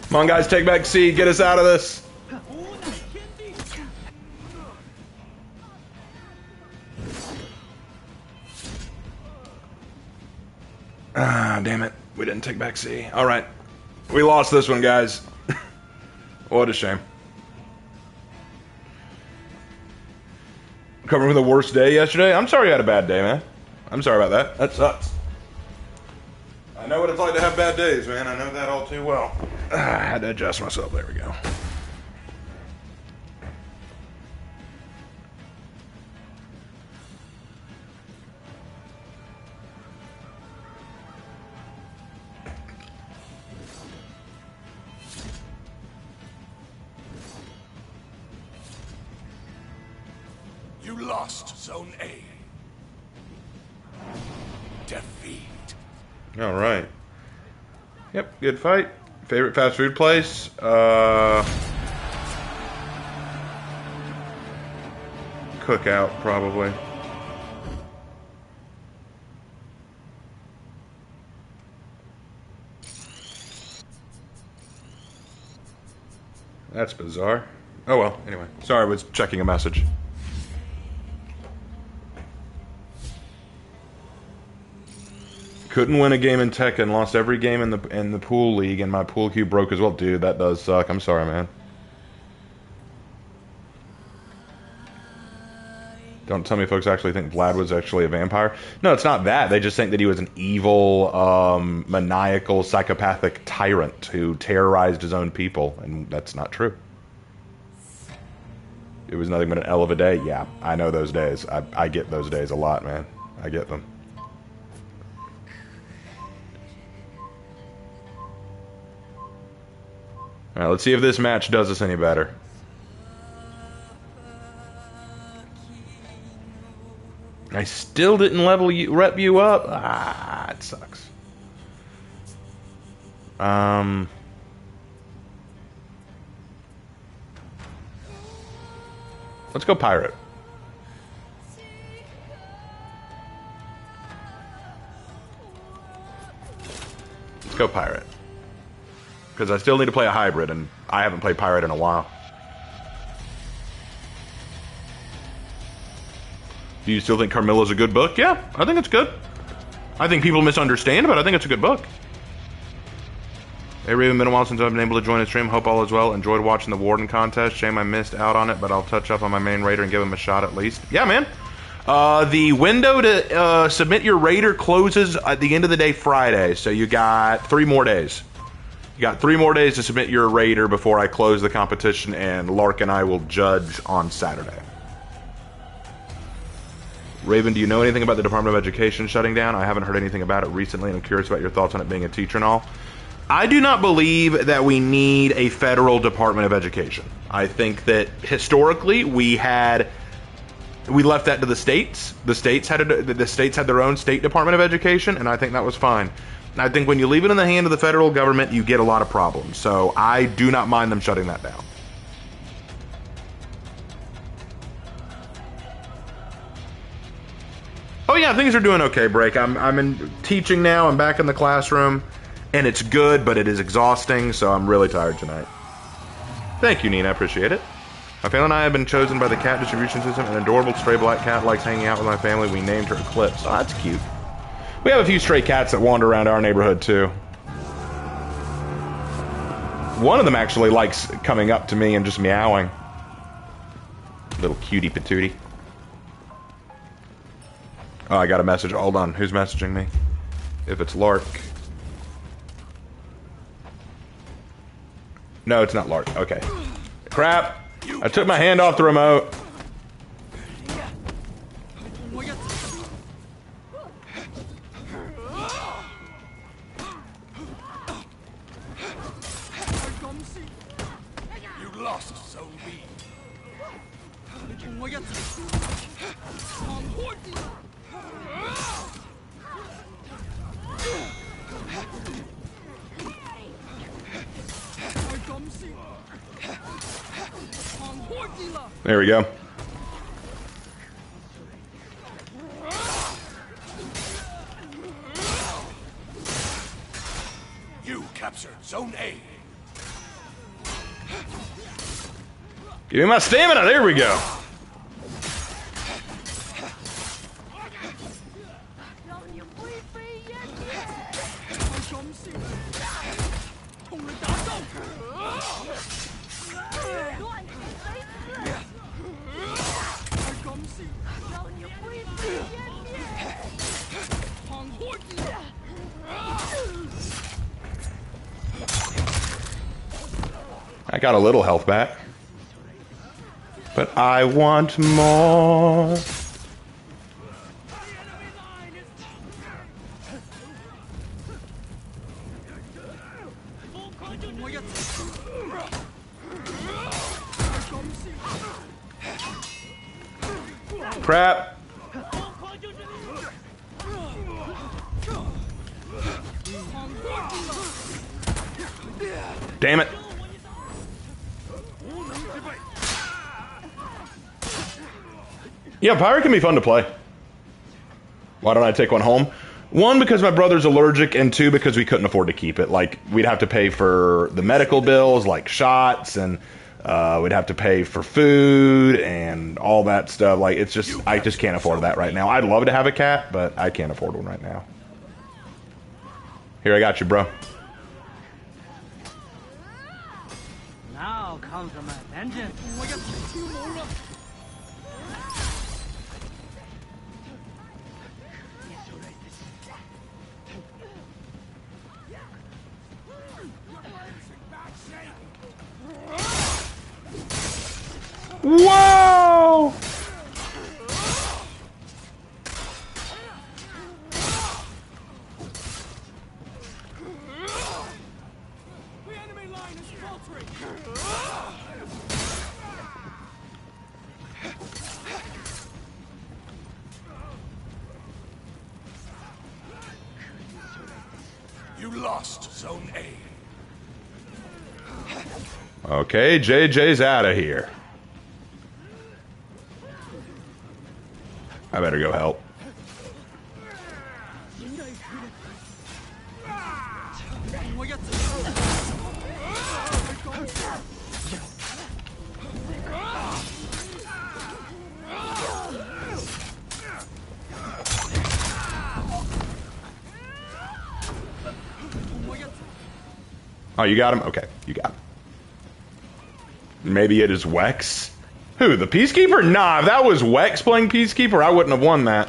Come on, guys, take back C. Get us out of this. Ah, damn it. We didn't take back C. Alright. We lost this one, guys. What a shame. Covering for the worst day yesterday? I'm sorry you had a bad day, man. I'm sorry about that. That sucks. I know what it's like to have bad days, man. I know that all too well. I had to adjust myself. There we go. You lost Zone A. Defeat. All right. Yep, good fight. Favorite fast food place? Cookout, probably. That's bizarre. Oh well, anyway. Sorry, I was checking a message. Couldn't win a game in Tekken, lost every game in the pool league, and my pool queue broke as well. Dude, that does suck. I'm sorry, man. Don't tell me folks actually think Vlad was actually a vampire. No, it's not that. They just think that he was an evil, maniacal, psychopathic tyrant who terrorized his own people, and that's not true. It was nothing but an L of a day. Yeah, I know those days. I get those days a lot, man. I get them. All right, let's see if this match does us any better. I still didn't rep you up. Ah, it sucks. Let's go pirate. Let's go pirate. Because I still need to play a hybrid, and I haven't played pirate in a while. Do you still think Carmilla's a good book? Yeah, I think it's good. I think people misunderstand, but I think it's a good book. Hey Raven, been a while since I've been able to join the stream. Hope all is well. Enjoyed watching the Warden contest. Shame I missed out on it, but I'll touch up on my main raider and give him a shot at least. Yeah, man. The window to submit your raider closes at the end of the day Friday, so you got 3 more days. You got 3 more days to submit your raider before I close the competition, and Lark and I will judge on Saturday. Raven, do you know anything about the Department of Education shutting down? I haven't heard anything about it recently, and I'm curious about your thoughts on it being a teacher and all. I do not believe that we need a federal Department of Education. I think that historically we left that to the states. The states had their own state Department of Education, and I think that was fine. I think when you leave it in the hand of the federal government, you get a lot of problems. So I do not mind them shutting that down. Oh yeah, things are doing okay, Break. I'm in teaching now. I'm back in the classroom, and it's good, but it is exhausting, so I'm really tired tonight. Thank you, Nina. I appreciate it. My family and I have been chosen by the cat distribution system. An adorable stray black cat likes hanging out with my family. We named her Eclipse. Oh, that's cute. We have a few stray cats that wander around our neighborhood, too. One of them actually likes coming up to me and just meowing. Little cutie patootie. Oh, I got a message. Hold on. Who's messaging me? If it's Lark. No, it's not Lark. Okay. Crap. I took my hand off the remote. You lost, Zone B. There we go. You captured Zone A. Give me my stamina. There we go. I got a little health back. But I want more. Crap. Damn it. Yeah, pirate can be fun to play. Why don't I take one home? 1, because my brother's allergic, and 2, because we couldn't afford to keep it. Like, we'd have to pay for the medical bills, like shots, and we'd have to pay for food and all that stuff. Like, it's just, I just can't afford that right now. I'd love to have a cat, but I can't afford one right now. Here, I got you, bro. Now comes my vengeance. Whoa! You lost Zone A. Okay, JJ's out of here. I better go help. Oh, you got him? Okay, you got him. Maybe it is Wex? Who, the Peacekeeper? Nah, if that was Wex playing Peacekeeper, I wouldn't have won that.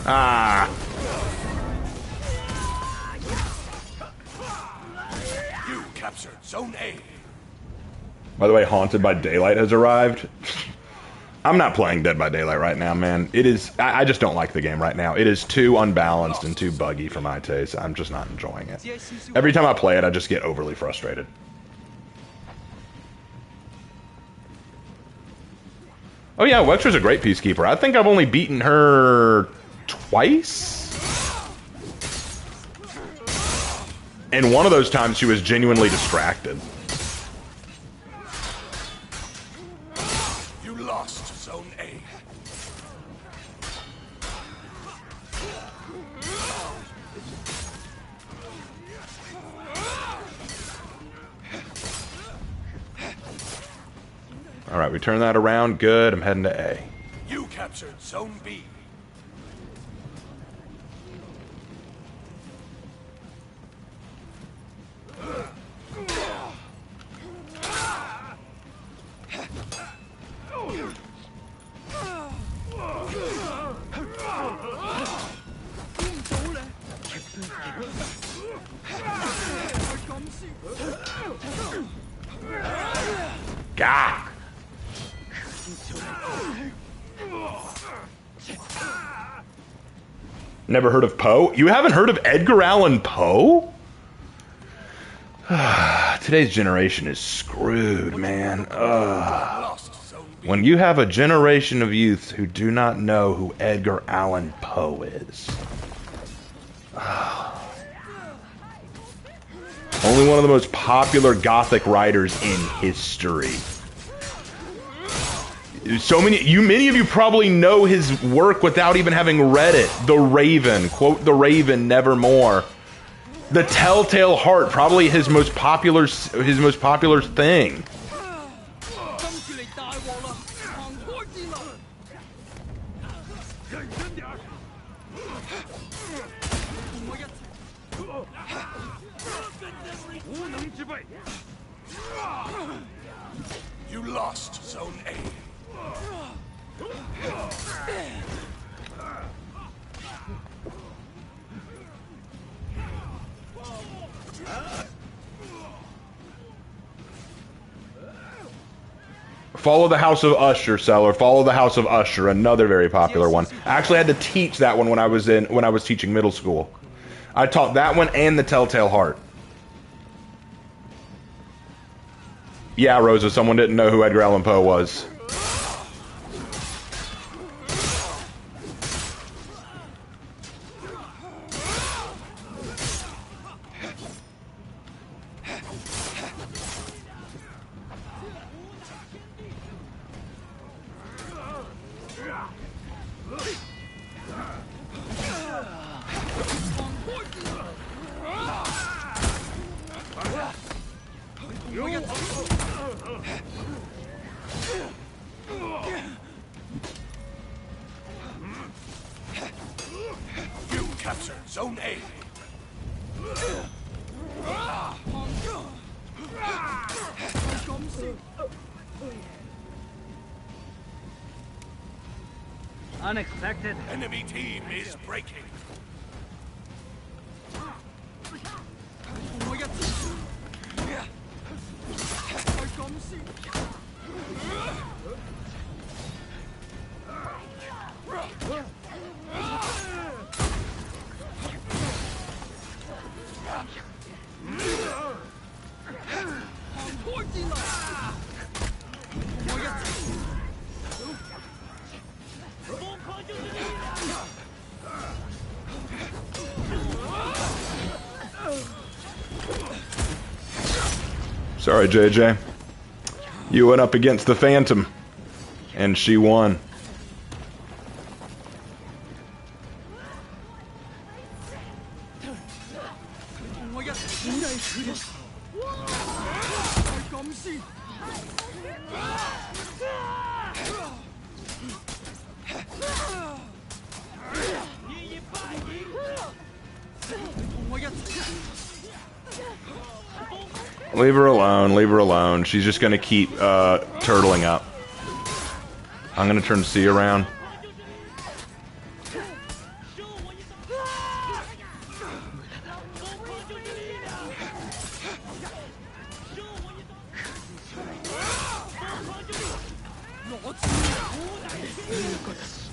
Ah. You captured Zone A. By the way, Haunted by Daylight has arrived. I'm not playing Dead by Daylight right now, man. It is... I just don't like the game right now. It is too unbalanced and too buggy for my taste. I'm just not enjoying it. Every time I play it, I just get overly frustrated. Oh yeah, Wexer's a great Peacekeeper. I think I've only beaten her twice? And one of those times she was genuinely distracted. You lost Zone A. Alright, we turn that around. Good, I'm heading to A. You captured Zone B. Gah! Never heard of Poe? You haven't heard of Edgar Allan Poe? Today's generation is screwed, man. When you have a generation of youths who do not know who Edgar Allan Poe is. Only one of the most popular Gothic writers in history. Many of you probably know his work without even having read it. The Raven, quote The Raven, nevermore. The Telltale Heart, probably his most popular thing. You lost Zone A. Follow the House of Usher, Seller. Follow the House of Usher, another very popular one. I actually had to teach that one when I was teaching middle school. I taught that one and the Telltale Heart. Yeah, Rosa, someone didn't know who Edgar Allan Poe was. You captured Zone A. Unexpected. Enemy team is breaking. Sorry, JJ. You went up against the Phantom, and she won. Leave her alone, leave her alone. She's just gonna keep turtling up. I'm gonna turn C around.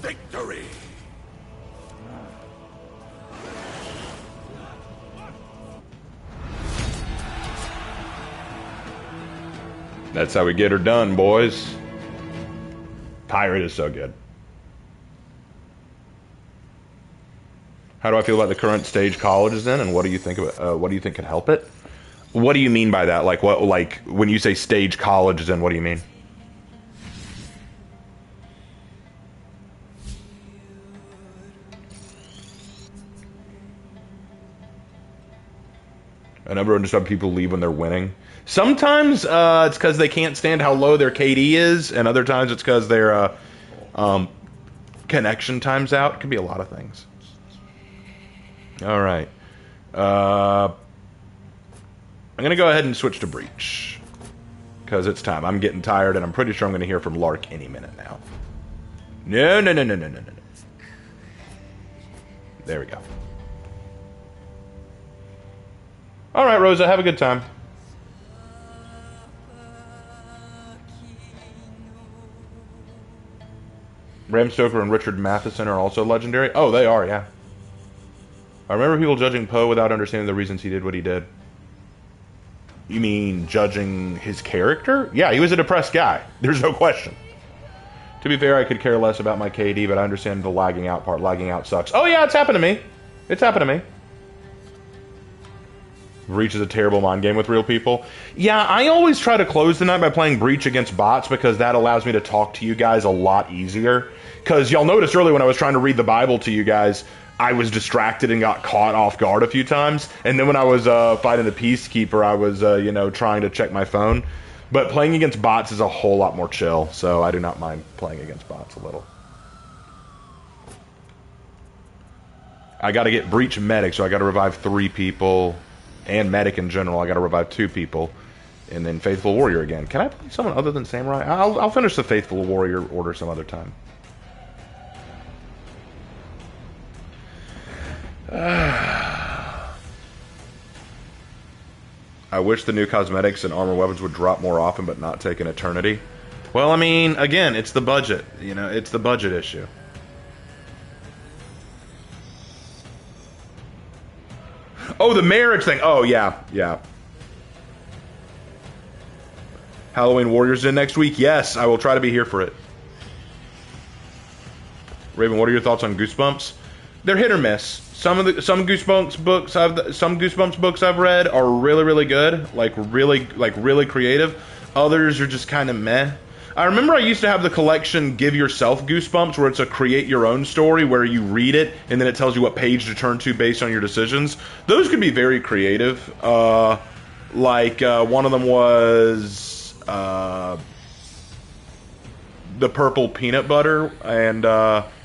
Victory! That's how we get her done, boys. Pirate is so good. How do I feel about the current stage college is in, and what do you think about? What do you think could help it? What do you mean by that? Like what? Like when you say stage college is in, what do you mean? I never understand people leave when they're winning. Sometimes it's because they can't stand how low their KD is, and other times it's because their connection times out. It could be a lot of things. All right. I'm going to go ahead and switch to Breach. Because it's time. I'm getting tired, and I'm pretty sure I'm going to hear from Lark any minute now. No. There we go. All right, Rosa, have a good time. Bram Stoker and Richard Matheson are also legendary. Oh, they are, yeah. I remember people judging Poe without understanding the reasons he did what he did. You mean judging his character? Yeah, he was a depressed guy. There's no question. To be fair, I could care less about my KD, but I understand the lagging out part. Lagging out sucks. Oh yeah, it's happened to me. It's happened to me. Breach is a terrible mind game with real people. Yeah, I always try to close the night by playing Breach against bots because that allows me to talk to you guys a lot easier. Because y'all noticed earlier when I was trying to read the Bible to you guys, I was distracted and got caught off guard a few times. And then when I was fighting the Peacekeeper, I was, trying to check my phone. But playing against bots is a whole lot more chill, so I do not mind playing against bots a little. I got to get Breach Medic, so I got to revive 3 people. And Medic in general, I got to revive 2 people. And then Faithful Warrior again. Can I play someone other than Samurai? I'll finish the Faithful Warrior order some other time. I wish the new cosmetics and armor weapons would drop more often, but not take an eternity. Well, I mean, again, it's the budget. You know, it's the budget issue. Oh, the marriage thing. Oh, yeah. Halloween Warriors in next week. Yes, I will try to be here for it. Raven, what are your thoughts on Goosebumps? They're hit or miss. Some Goosebumps books I've read are really, really good, like really creative. Others are just kind of meh. I remember I used to have the collection Give Yourself Goosebumps, where it's a create your own story where you read it and then it tells you what page to turn to based on your decisions. Those could be very creative. One of them was The Purple Peanut Butter and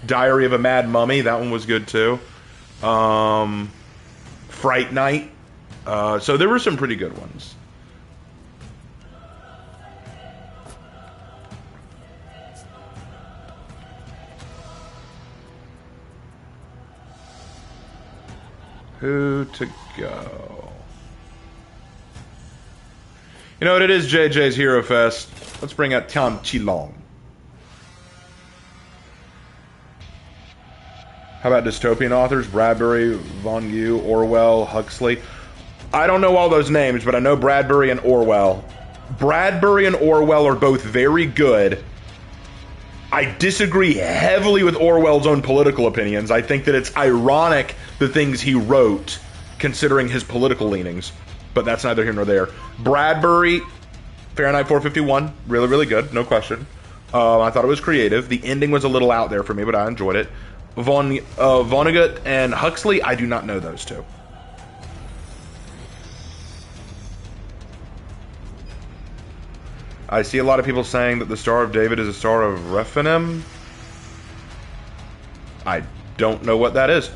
Diary of a Mad Mummy. That one was good too. Fright Night. So there were some pretty good ones. Who to go? You know what it is, JJ's Hero Fest. Let's bring out Tom Chilong. How about dystopian authors? Bradbury, Von You, Orwell, Huxley. I don't know all those names, but I know Bradbury and Orwell. Bradbury and Orwell are both very good. I disagree heavily with Orwell's own political opinions. I think that it's ironic the things he wrote, considering his political leanings. But that's neither here nor there. Bradbury Fahrenheit 451, really, really good, no question. I thought it was creative. The ending was a little out there for me, but I enjoyed it. Vonnegut and Huxley, I do not know those two. I see a lot of people saying that the Star of David is a Star of Rephaim. I don't know what that is.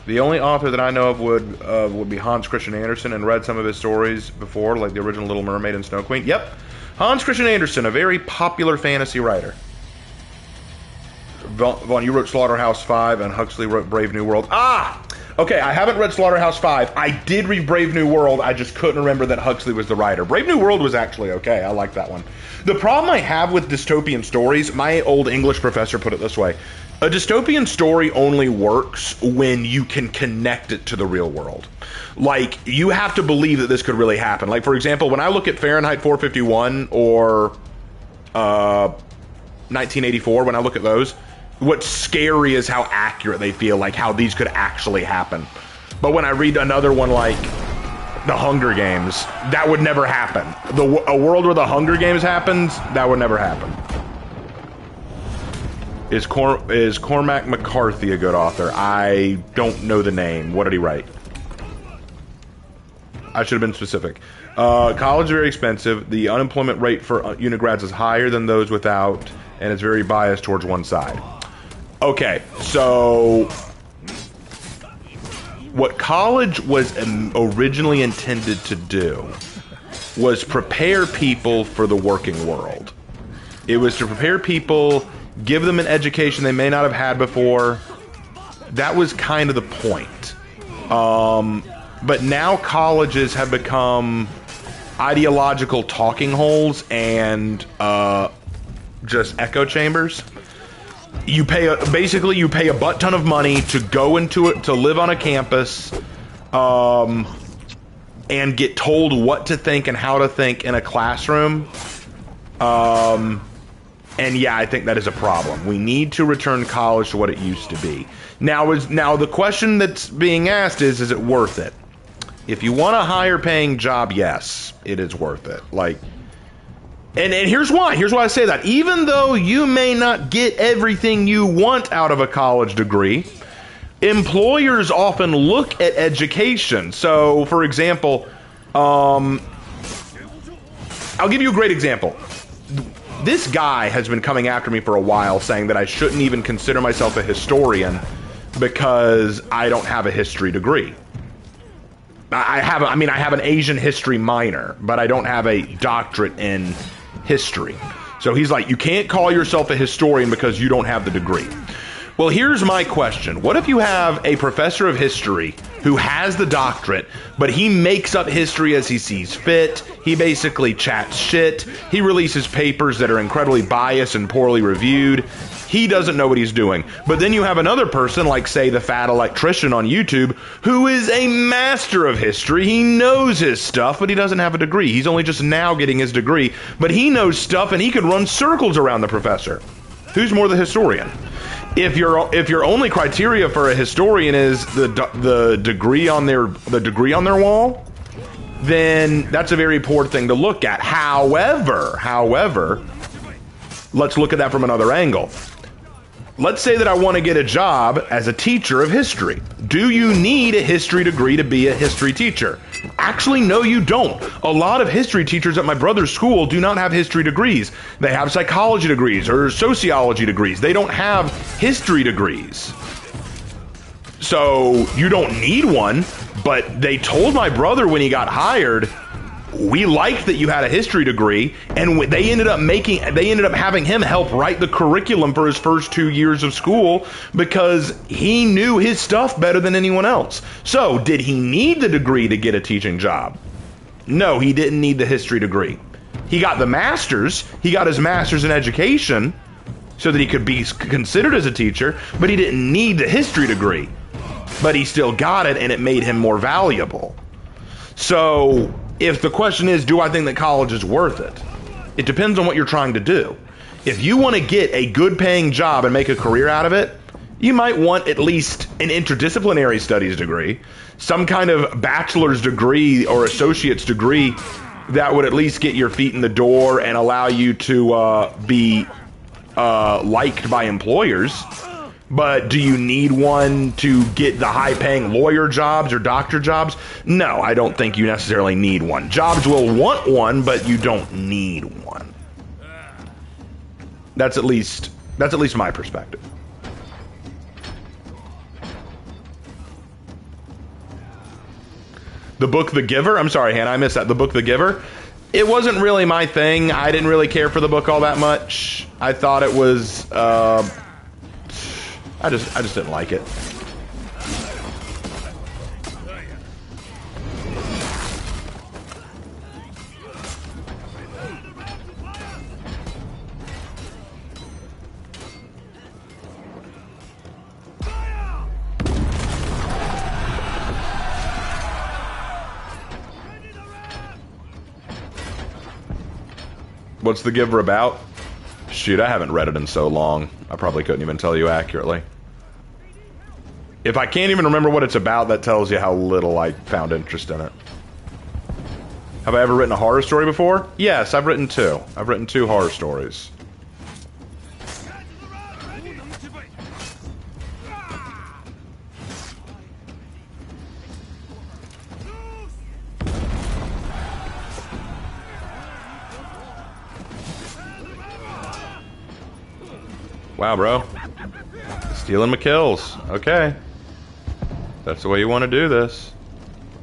The only author that I know of would be Hans Christian Andersen, and read some of his stories before, like the original Little Mermaid and Snow Queen. Yep, Hans Christian Andersen, a very popular fantasy writer. Vaughn, you wrote Slaughterhouse-5, and Huxley wrote Brave New World. Ah! Okay, I haven't read Slaughterhouse-5. I did read Brave New World, I just couldn't remember that Huxley was the writer. Brave New World was actually okay, I like that one. The problem I have with dystopian stories, my old English professor put it this way, a dystopian story only works when you can connect it to the real world. Like, you have to believe that this could really happen. Like, for example, when I look at Fahrenheit 451 or 1984, when I look at those, what's scary is how accurate they feel, like how these could actually happen. But when I read another one like The Hunger Games, that would never happen. A world where The Hunger Games happens, that would never happen. Is Cormac McCarthy a good author? I don't know the name. What did he write? I should have been specific. College is very expensive. The unemployment rate for undergrads is higher than those without, and it's very biased towards one side. Okay, so what college was originally intended to do was prepare people for the working world. It was to prepare people, give them an education they may not have had before. That was kind of the point. But now colleges have become ideological talking holes and just echo chambers. You pay basically you pay a butt ton of money to go into it, to live on a campus, and get told what to think and how to think in a classroom. And yeah, I think that is a problem. We need to return college to what it used to be. Now the question that's being asked is it worth it? If you want a higher paying job, yes, it is worth it. Like, and here's why. Here's why I say that. Even though you may not get everything you want out of a college degree, employers often look at education. So, for example, I'll give you a great example. This guy has been coming after me for a while, saying that I shouldn't even consider myself a historian because I don't have a history degree. I have an Asian history minor, but I don't have a doctorate in history. So he's like, you can't call yourself a historian because you don't have the degree. Well, here's my question. What if you have a professor of history who has the doctorate, but he makes up history as he sees fit? He basically chats shit. He releases papers that are incredibly biased and poorly reviewed. He doesn't know what he's doing. But then you have another person, like, say, the Fat Electrician on YouTube, who is a master of history. He knows his stuff, but he doesn't have a degree. He's only just now getting his degree, but he knows stuff, and he could run circles around the professor. Who's more the historian? If your only criteria for a historian is the degree on their wall, then that's a very poor thing to look at. However, let's look at that from another angle. Let's say that I want to get a job as a teacher of history. Do you need a history degree to be a history teacher? Actually, no, you don't. A lot of history teachers at my brother's school do not have history degrees. They have psychology degrees or sociology degrees. They don't have history degrees. So you don't need one, but they told my brother when he got hired, we liked that you had a history degree, and they ended up having him help write the curriculum for his first 2 years of school because he knew his stuff better than anyone else. So, did he need the degree to get a teaching job? No, he didn't need the history degree. He got the master's. He got his master's in education so that he could be considered as a teacher, but he didn't need the history degree. But he still got it, and it made him more valuable. So, if the question is, do I think that college is worth it? It depends on what you're trying to do. If you want to get a good paying job and make a career out of it, you might want at least an interdisciplinary studies degree, some kind of bachelor's degree or associate's degree that would at least get your feet in the door and allow you to be liked by employers. But do you need one to get the high-paying lawyer jobs or doctor jobs? No, I don't think you necessarily need one. Jobs will want one, but you don't need one. That's at least my perspective. The book The Giver? I'm sorry, Hannah, I missed that. The book The Giver? It wasn't really my thing. I didn't really care for the book all that much. I thought it was I just didn't like it. What's The Giver about? Shoot, I haven't read it in so long. I probably couldn't even tell you accurately. If I can't even remember what it's about, that tells you how little I found interest in it. Have I ever written a horror story before? Yes, I've written 2. I've written 2 horror stories. Wow, bro. Stealing my kills. Okay. That's the way you want to do this.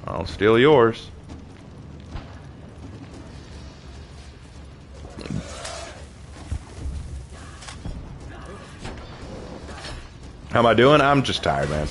I'll steal yours. How am I doing? I'm just tired, man.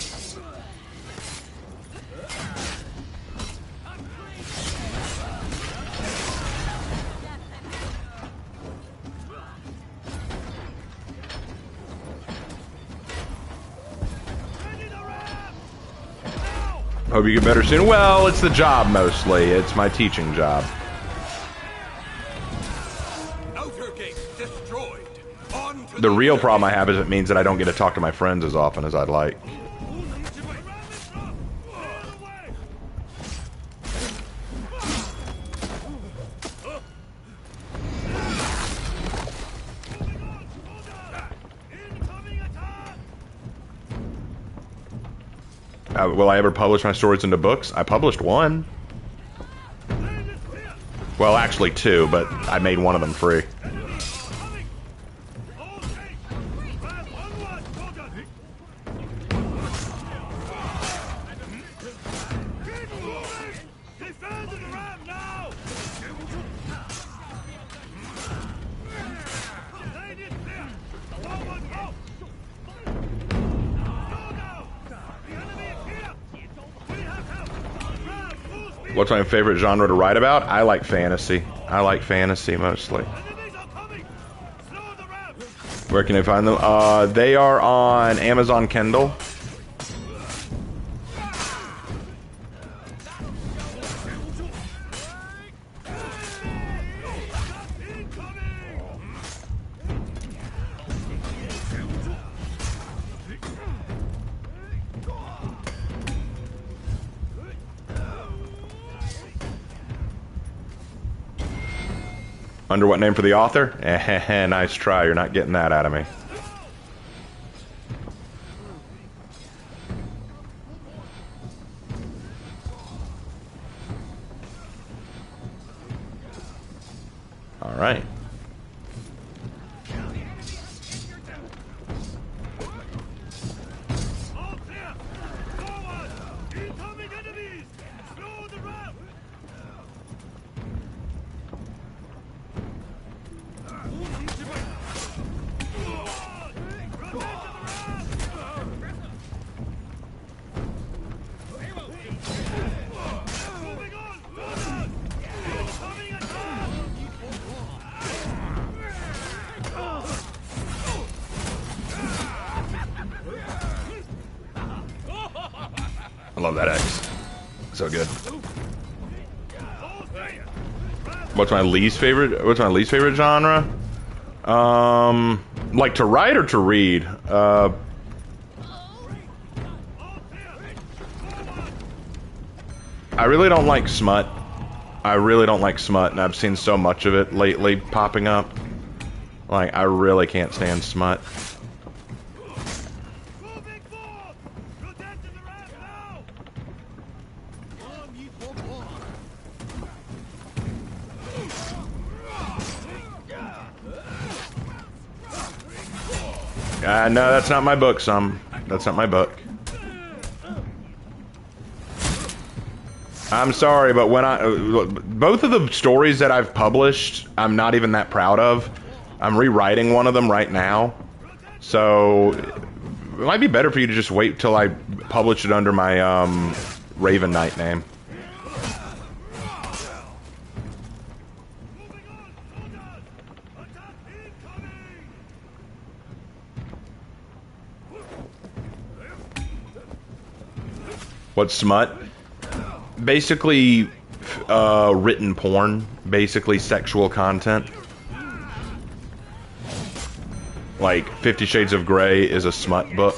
Hope you get better soon. Well, it's the job mostly. It's my teaching job. Outer gate destroyed. On to The real problem I have is it means that I don't get to talk to my friends as often as I'd like. Will I ever publish my stories into books? I published 1. Well, actually 2, but I made one of them free. What's my favorite genre to write about? I like fantasy. I like fantasy mostly. Where can I find them? They are on Amazon Kindle. Under what name for the author? Nice try. You're not getting that out of me. All right. I love that X. So good. What's my least favorite genre? Like to write or to read? I really don't like smut. I really don't like smut, and I've seen so much of it lately popping up. Like, I really can't stand smut. No, that's not my book, That's not my book. I'm sorry, but when both of the stories that I've published, I'm not even that proud of. I'm rewriting one of them right now. So, it might be better for you to just wait till I publish it under my, Raven Knight name. What's smut? Basically, written porn. Basically, sexual content. Like, 50 Shades of Grey is a smut book.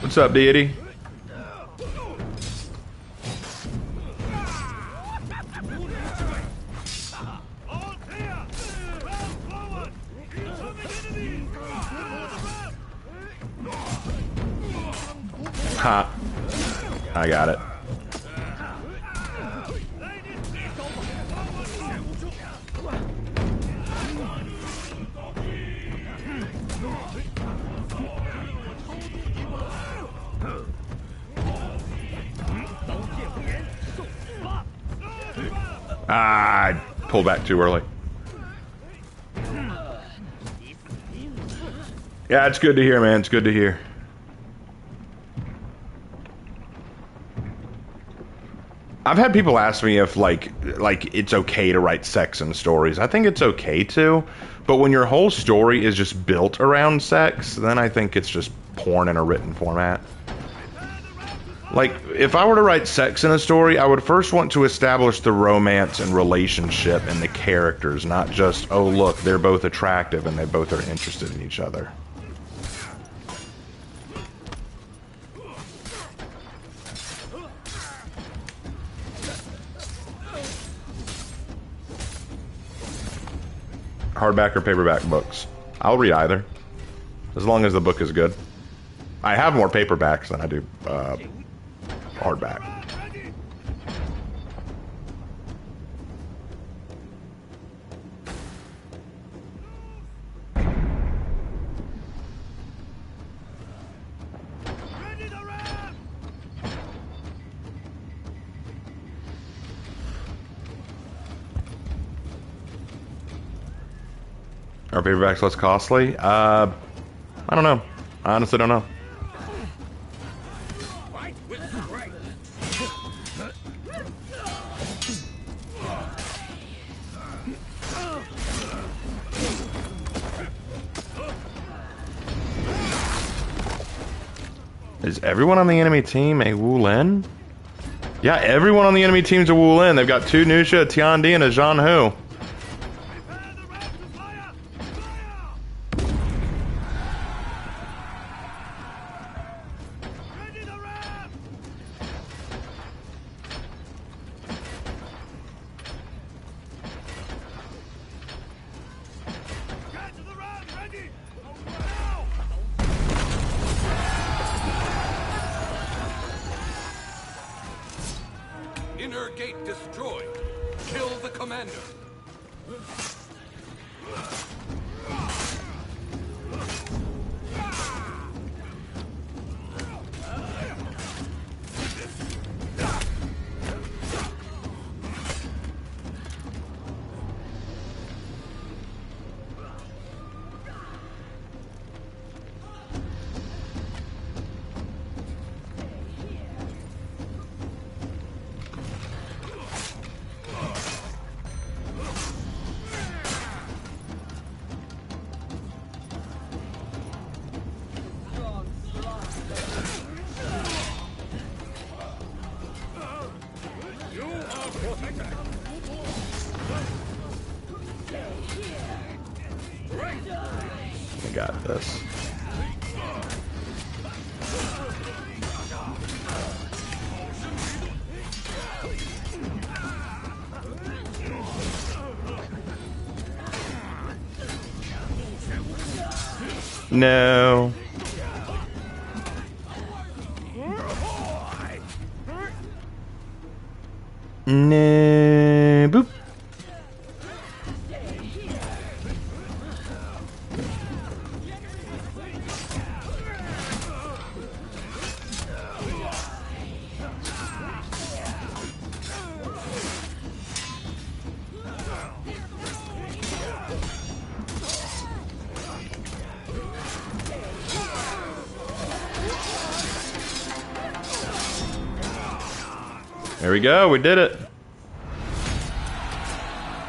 What's up, deity? Ha. I got it. Ah, I pulled back too early. Yeah, it's good to hear, man. It's good to hear. I've had people ask me if, like it's okay to write sex in stories. I think it's okay to, but when your whole story is just built around sex, then I think it's just porn in a written format. Like, if I were to write sex in a story, I would first want to establish the romance and relationship and the characters, not just, oh, look, they're both attractive and they both are interested in each other. Hardback or paperback books? I'll read either, as long as the book is good. I have more paperbacks than I do hardback. Are paperbacks less costly? I don't know. I honestly don't know. Is everyone on the enemy team a Wu Lin? Yeah, everyone on the enemy team's a Wu Lin. They've got two Nusha, a Tiandi, and a Zhan Hu. Inner gate destroyed. Kill the commander. I got this. No. No. Boop. There we go, we did it.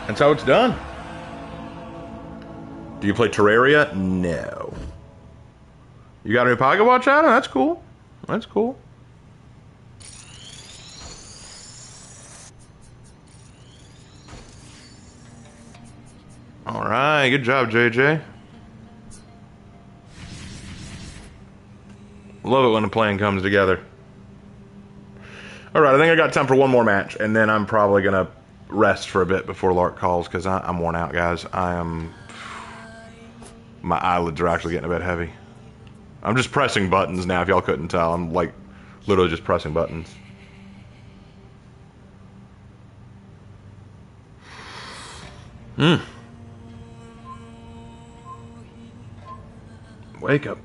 That's how it's done. Do you play Terraria? No. You got a new Pocket Watch, Adam? That's cool. That's cool. Alright, good job, JJ. Love it when a plan comes together. Alright, I think I got time for one more match, and then I'm probably going to rest for a bit before Lark calls, because I'm worn out, guys. My eyelids are actually getting a bit heavy. I'm just pressing buttons now, if y'all couldn't tell. I'm, like, literally just pressing buttons. Wake up.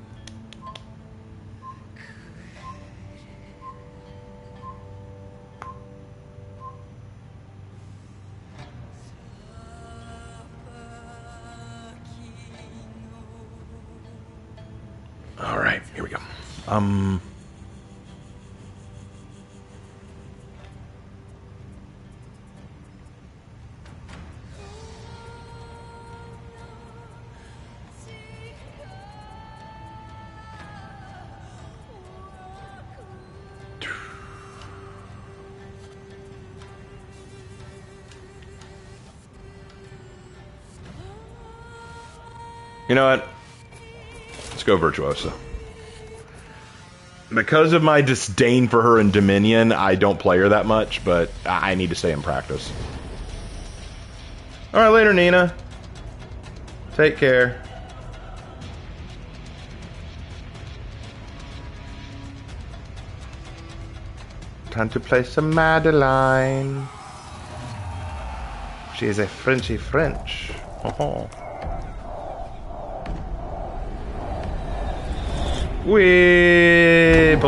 All right, here we go. You know what? Let's go Virtuosa. Because of my disdain for her in Dominion, I don't play her that much, but I need to stay in practice. Alright, later, Nina. Take care. Time to play some Madeline. She is a Frenchy French. Oh. Whip.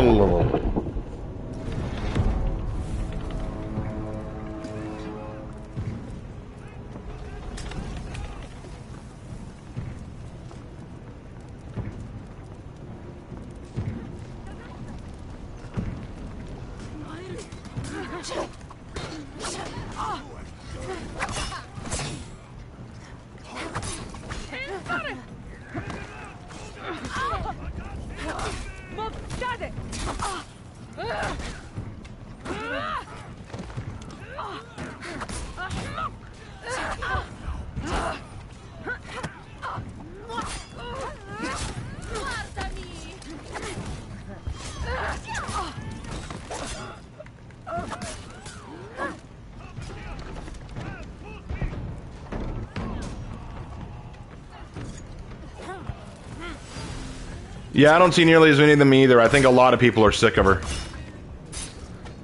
Yeah, I don't see nearly as many of them either. I think a lot of people are sick of her.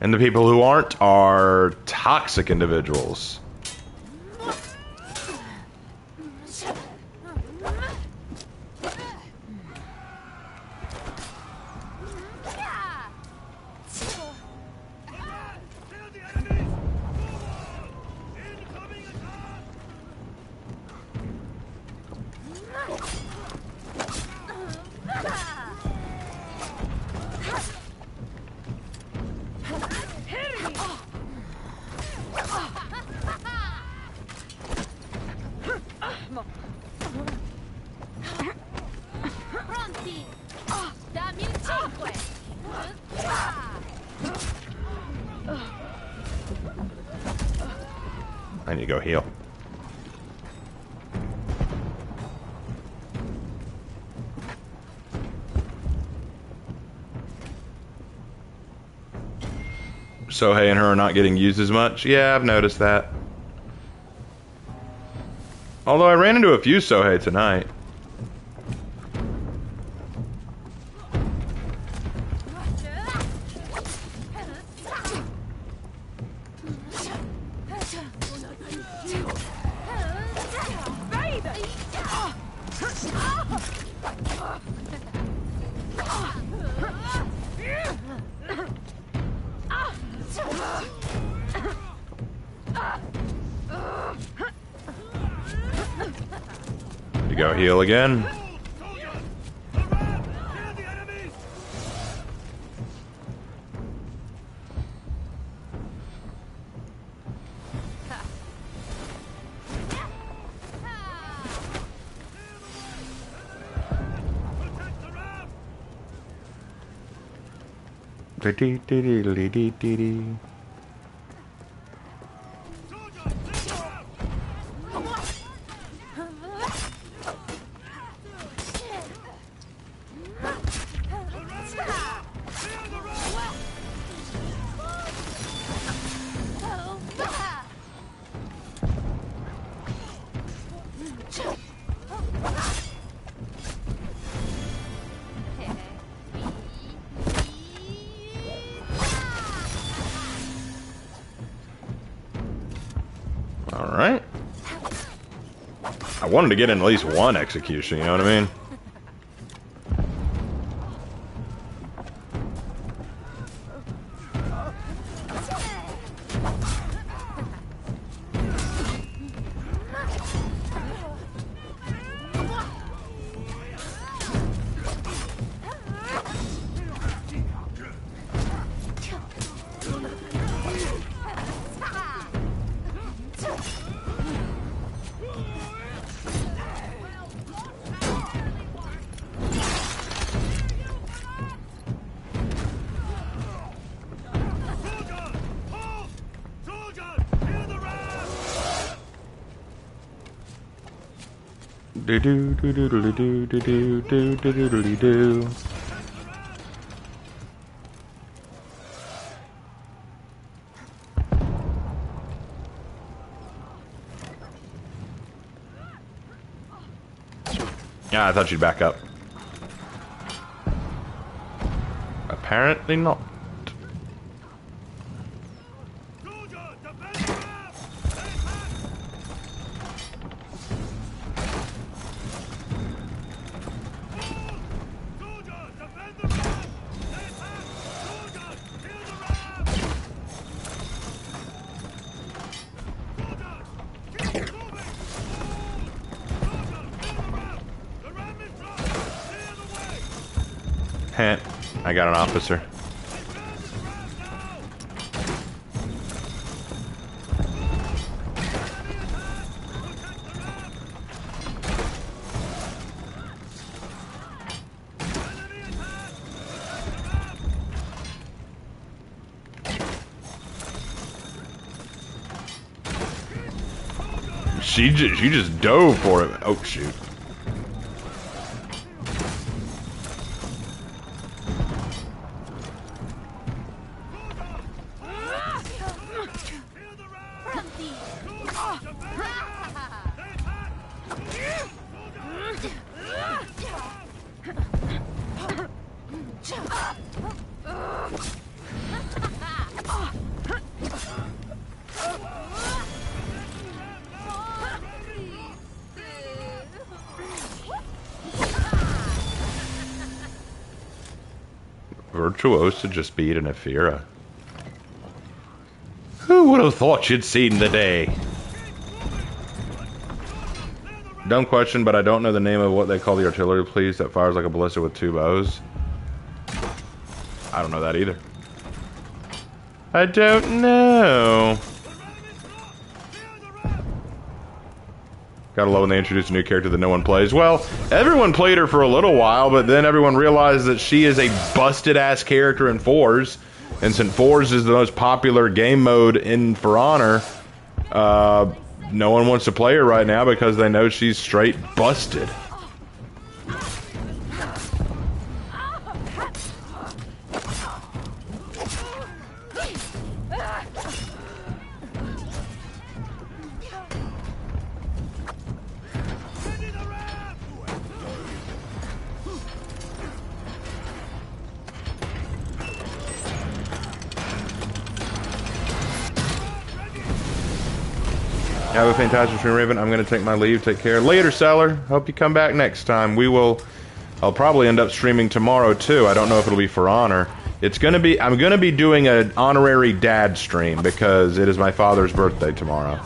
And the people who aren't are toxic individuals. I need to go heal. Sohei and her are not getting used as much. Yeah, I've noticed that. Although I ran into a few Sohei tonight. You go heal again. Alright. I wanted to get in at least one execution, you know what I mean? Do do do do do do do do do do do do. Yeah, I thought you'd back up. Apparently not. Heh, I got an officer. She just dove for it. Oh shoot. Virtuosa just beat an Ephira. Who would have thought you'd seen the day? Dumb question, but I don't know the name of what they call the artillery piece that fires like a ballista with two bows. I don't know that either. I don't know. Gotta love when they introduce a new character that no one plays. Well, everyone played her for a little while, but then everyone realized that she is a busted-ass character in Fours. And since Fours is the most popular game mode in For Honor, no one wants to play her right now because they know she's straight busted. Have a fantastic stream, Raven. I'm going to take my leave. Take care. Later, Seller. Hope you come back next time. I'll probably end up streaming tomorrow, too. I don't know if it'll be for honor. I'm going to be doing an honorary dad stream because it is my father's birthday tomorrow.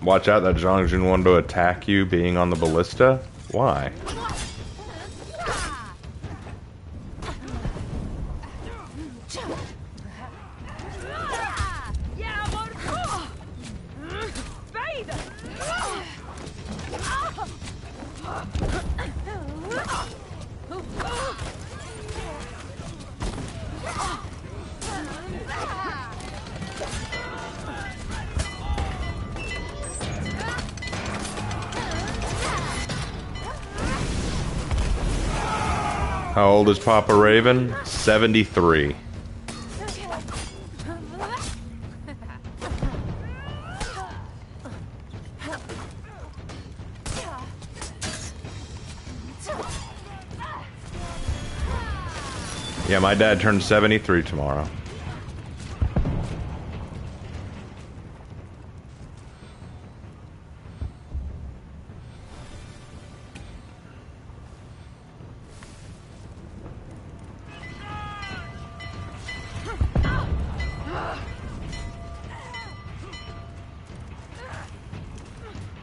Watch out, that Zhongjun wanted to attack you being on the ballista? Why? How old is Papa Raven? 73. Yeah, my dad turned 73 tomorrow.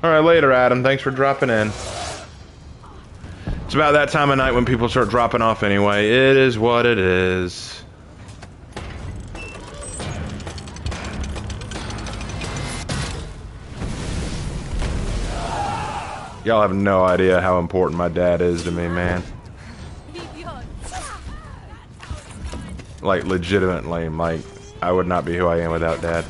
Alright, later, Adam. Thanks for dropping in. It's about that time of night when people start dropping off anyway. It is what it is. Y'all have no idea how important my dad is to me, man. Like, legitimately, like, I would not be who I am without Dad.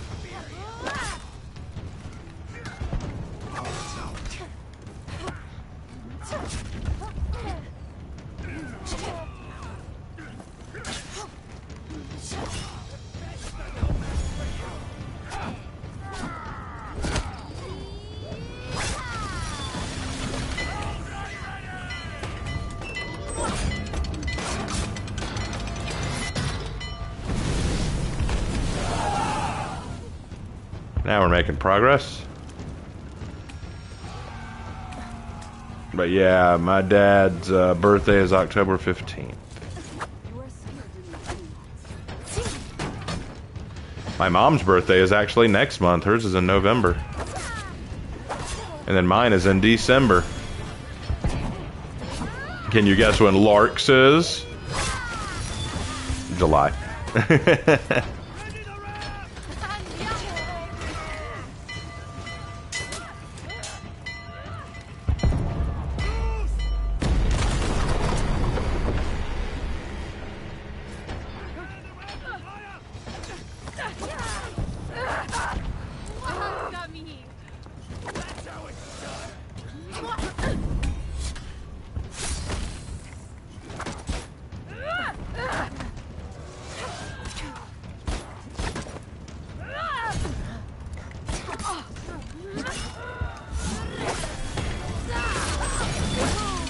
Now we're making progress. But yeah, my dad's birthday is October 15th. My mom's birthday is actually next month. Hers is in November. And then mine is in December. Can you guess when Lark's is? July.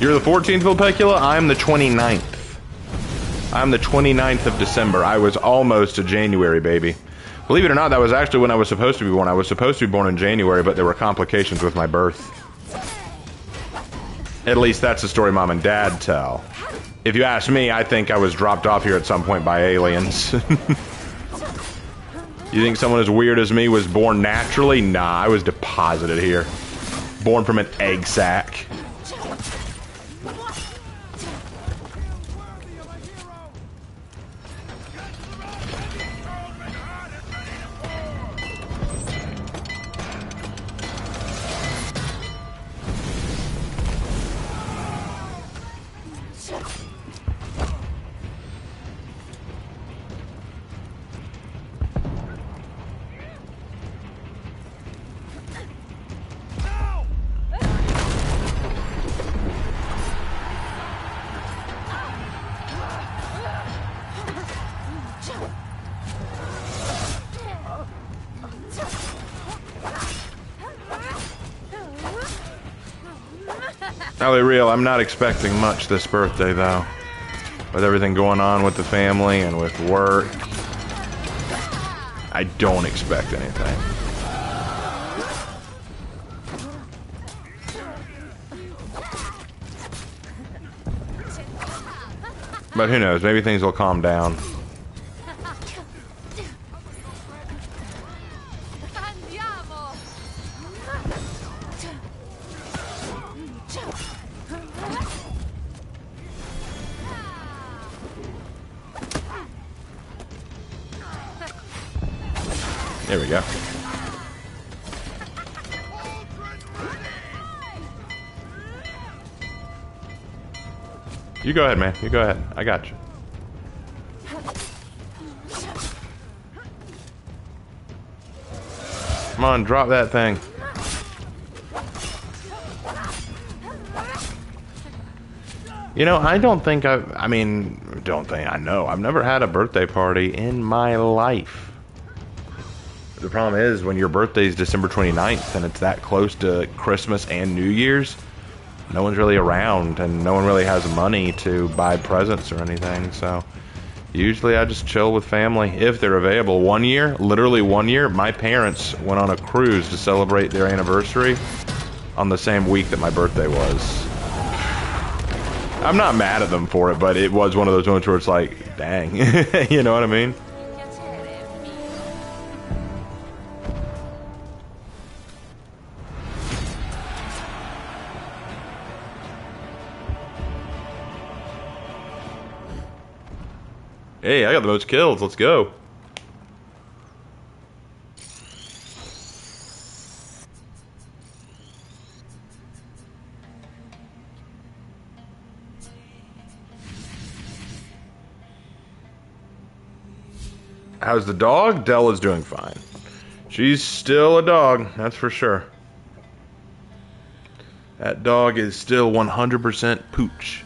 You're the 14th, Vulpecula? I'm the 29th. I'm the 29th of December. I was almost a January baby. Believe it or not, that was actually when I was supposed to be born. I was supposed to be born in January, but there were complications with my birth. At least that's the story Mom and Dad tell. If you ask me, I think I was dropped off here at some point by aliens. You think someone as weird as me was born naturally? Nah, I was deposited here. Born from an egg sac. I'll be real, I'm not expecting much this birthday, though. With everything going on with the family and with work, I don't expect anything. But who knows, maybe things will calm down. There we go. You go ahead, man. You go ahead. I got you. Come on, drop that thing. You know, I don't think I know. I've never had a birthday party in my life. The problem is when your birthday is December 29th and it's that close to Christmas and New Year's, no one's really around and no one really has money to buy presents or anything. So usually I just chill with family if they're available. One year, literally 1 year, my parents went on a cruise to celebrate their anniversary on the same week that my birthday was. I'm not mad at them for it, but it was one of those moments where it's like, dang, you know what I mean? Hey, I got the most kills. Let's go. How's the dog? Della's doing fine. She's still a dog, that's for sure. That dog is still 100% pooch.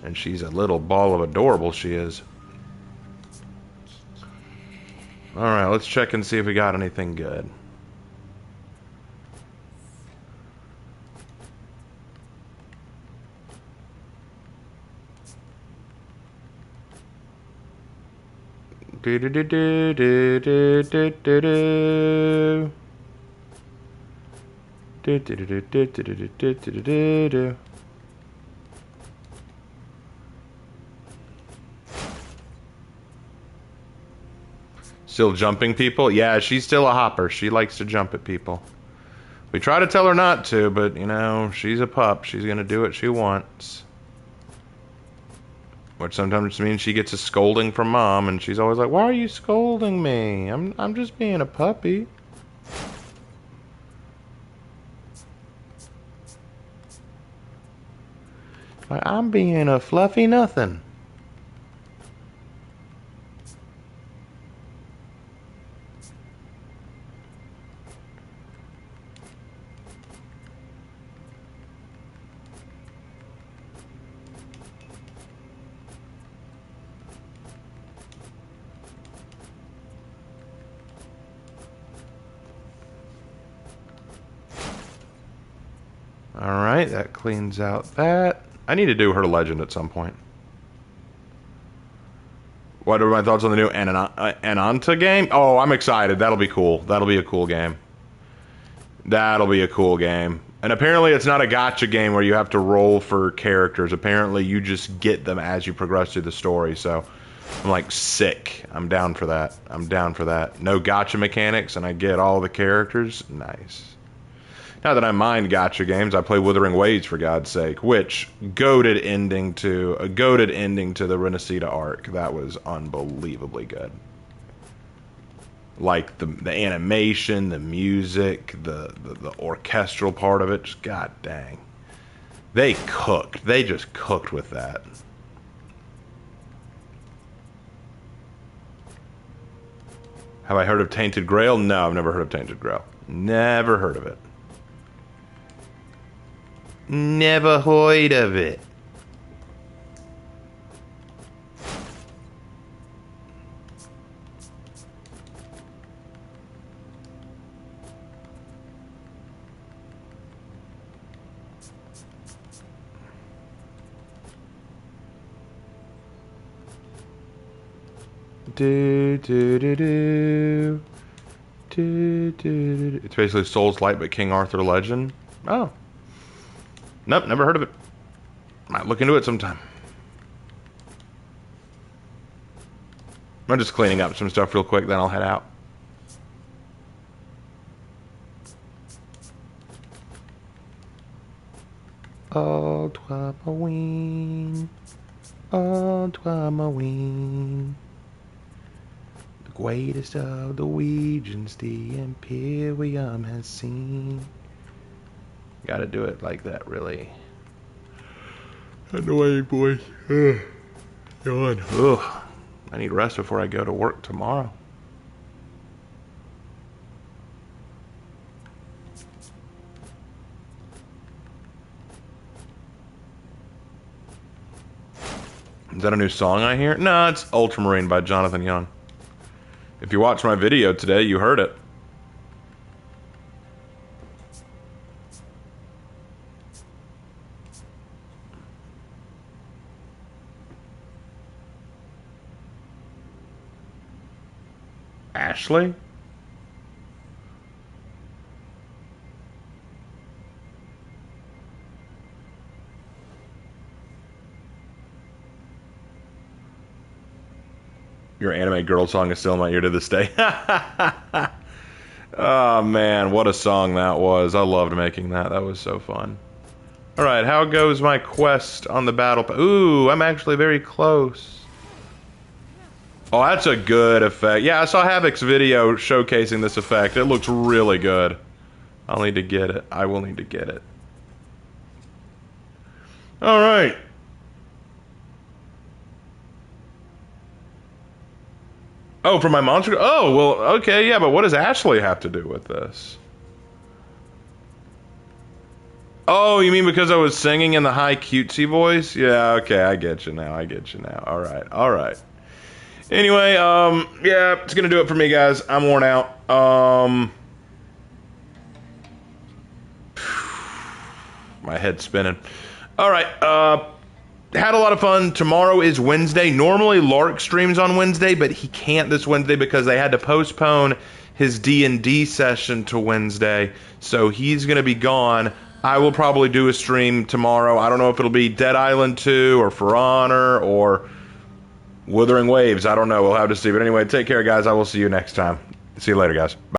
And she's a little ball of adorable, she is. Alright, let's check and see if we got anything good. Do do do do do do do do do. Do do do do do do do do do do. Still jumping people? Yeah, she's still a hopper. She likes to jump at people. We try to tell her not to, but, you know, she's a pup. She's going to do what she wants. Which sometimes means she gets a scolding from mom, and she's always like, "Why are you scolding me? I'm just being a puppy." Like, I'm being a fluffy nothing. Alright, that cleans out that. I need to do her legend at some point. What are my thoughts on the new Ananta game? Oh, I'm excited. That'll be cool. That'll be a cool game. That'll be a cool game. And apparently it's not a gacha game where you have to roll for characters. Apparently you just get them as you progress through the story. So I'm like, sick. I'm down for that. I'm down for that. No gacha mechanics and I get all the characters. Nice. Not that I mind gacha games, I play Wuthering Waves for God's sake, which goated ending to the Renesita arc. That was unbelievably good. Like the animation, the music, the orchestral part of it, just god dang. They cooked. They just cooked with that. Have I heard of Tainted Grail? No, I've never heard of Tainted Grail. Never heard of it. Never heard of it. Do, do, do, do. Do, do, do, do. It's basically Souls Light but King Arthur Legend. Oh. Nope, never heard of it. Might look into it sometime. I'm just cleaning up some stuff real quick, then I'll head out. Oh, Twamaween. Oh, Twamaween. The greatest of the regions the Imperium has seen. Gotta do it like that, really. Annoying voice. Yawn. Ugh. I need rest before I go to work tomorrow. Is that a new song I hear? No, it's Ultramarine by Jonathan Young. If you watched my video today, you heard it. Ashley? Your anime girl song is still in my ear to this day. Oh man, what a song that was. I loved making that. That was so fun. Alright, how goes my quest on the battle? Ooh, I'm actually very close. Oh, that's a good effect. Yeah, I saw Havoc's video showcasing this effect. It looks really good. I'll need to get it. I will need to get it. Alright. Oh, for my monster? Oh, well, okay, yeah, but what does Ashley have to do with this? Oh, you mean because I was singing in the high cutesy voice? Yeah, okay, I get you now, Alright, alright. Anyway, yeah, it's gonna do it for me, guys. I'm worn out. My head's spinning. Alright, had a lot of fun. Tomorrow is Wednesday. Normally Lark streams on Wednesday, but he can't this Wednesday because they had to postpone his D&D session to Wednesday. So he's going to be gone. I will probably do a stream tomorrow. I don't know if it'll be Dead Island 2 or For Honor or Wuthering Waves. I don't know. We'll have to see. But anyway, take care, guys. I will see you next time. See you later, guys. Bye.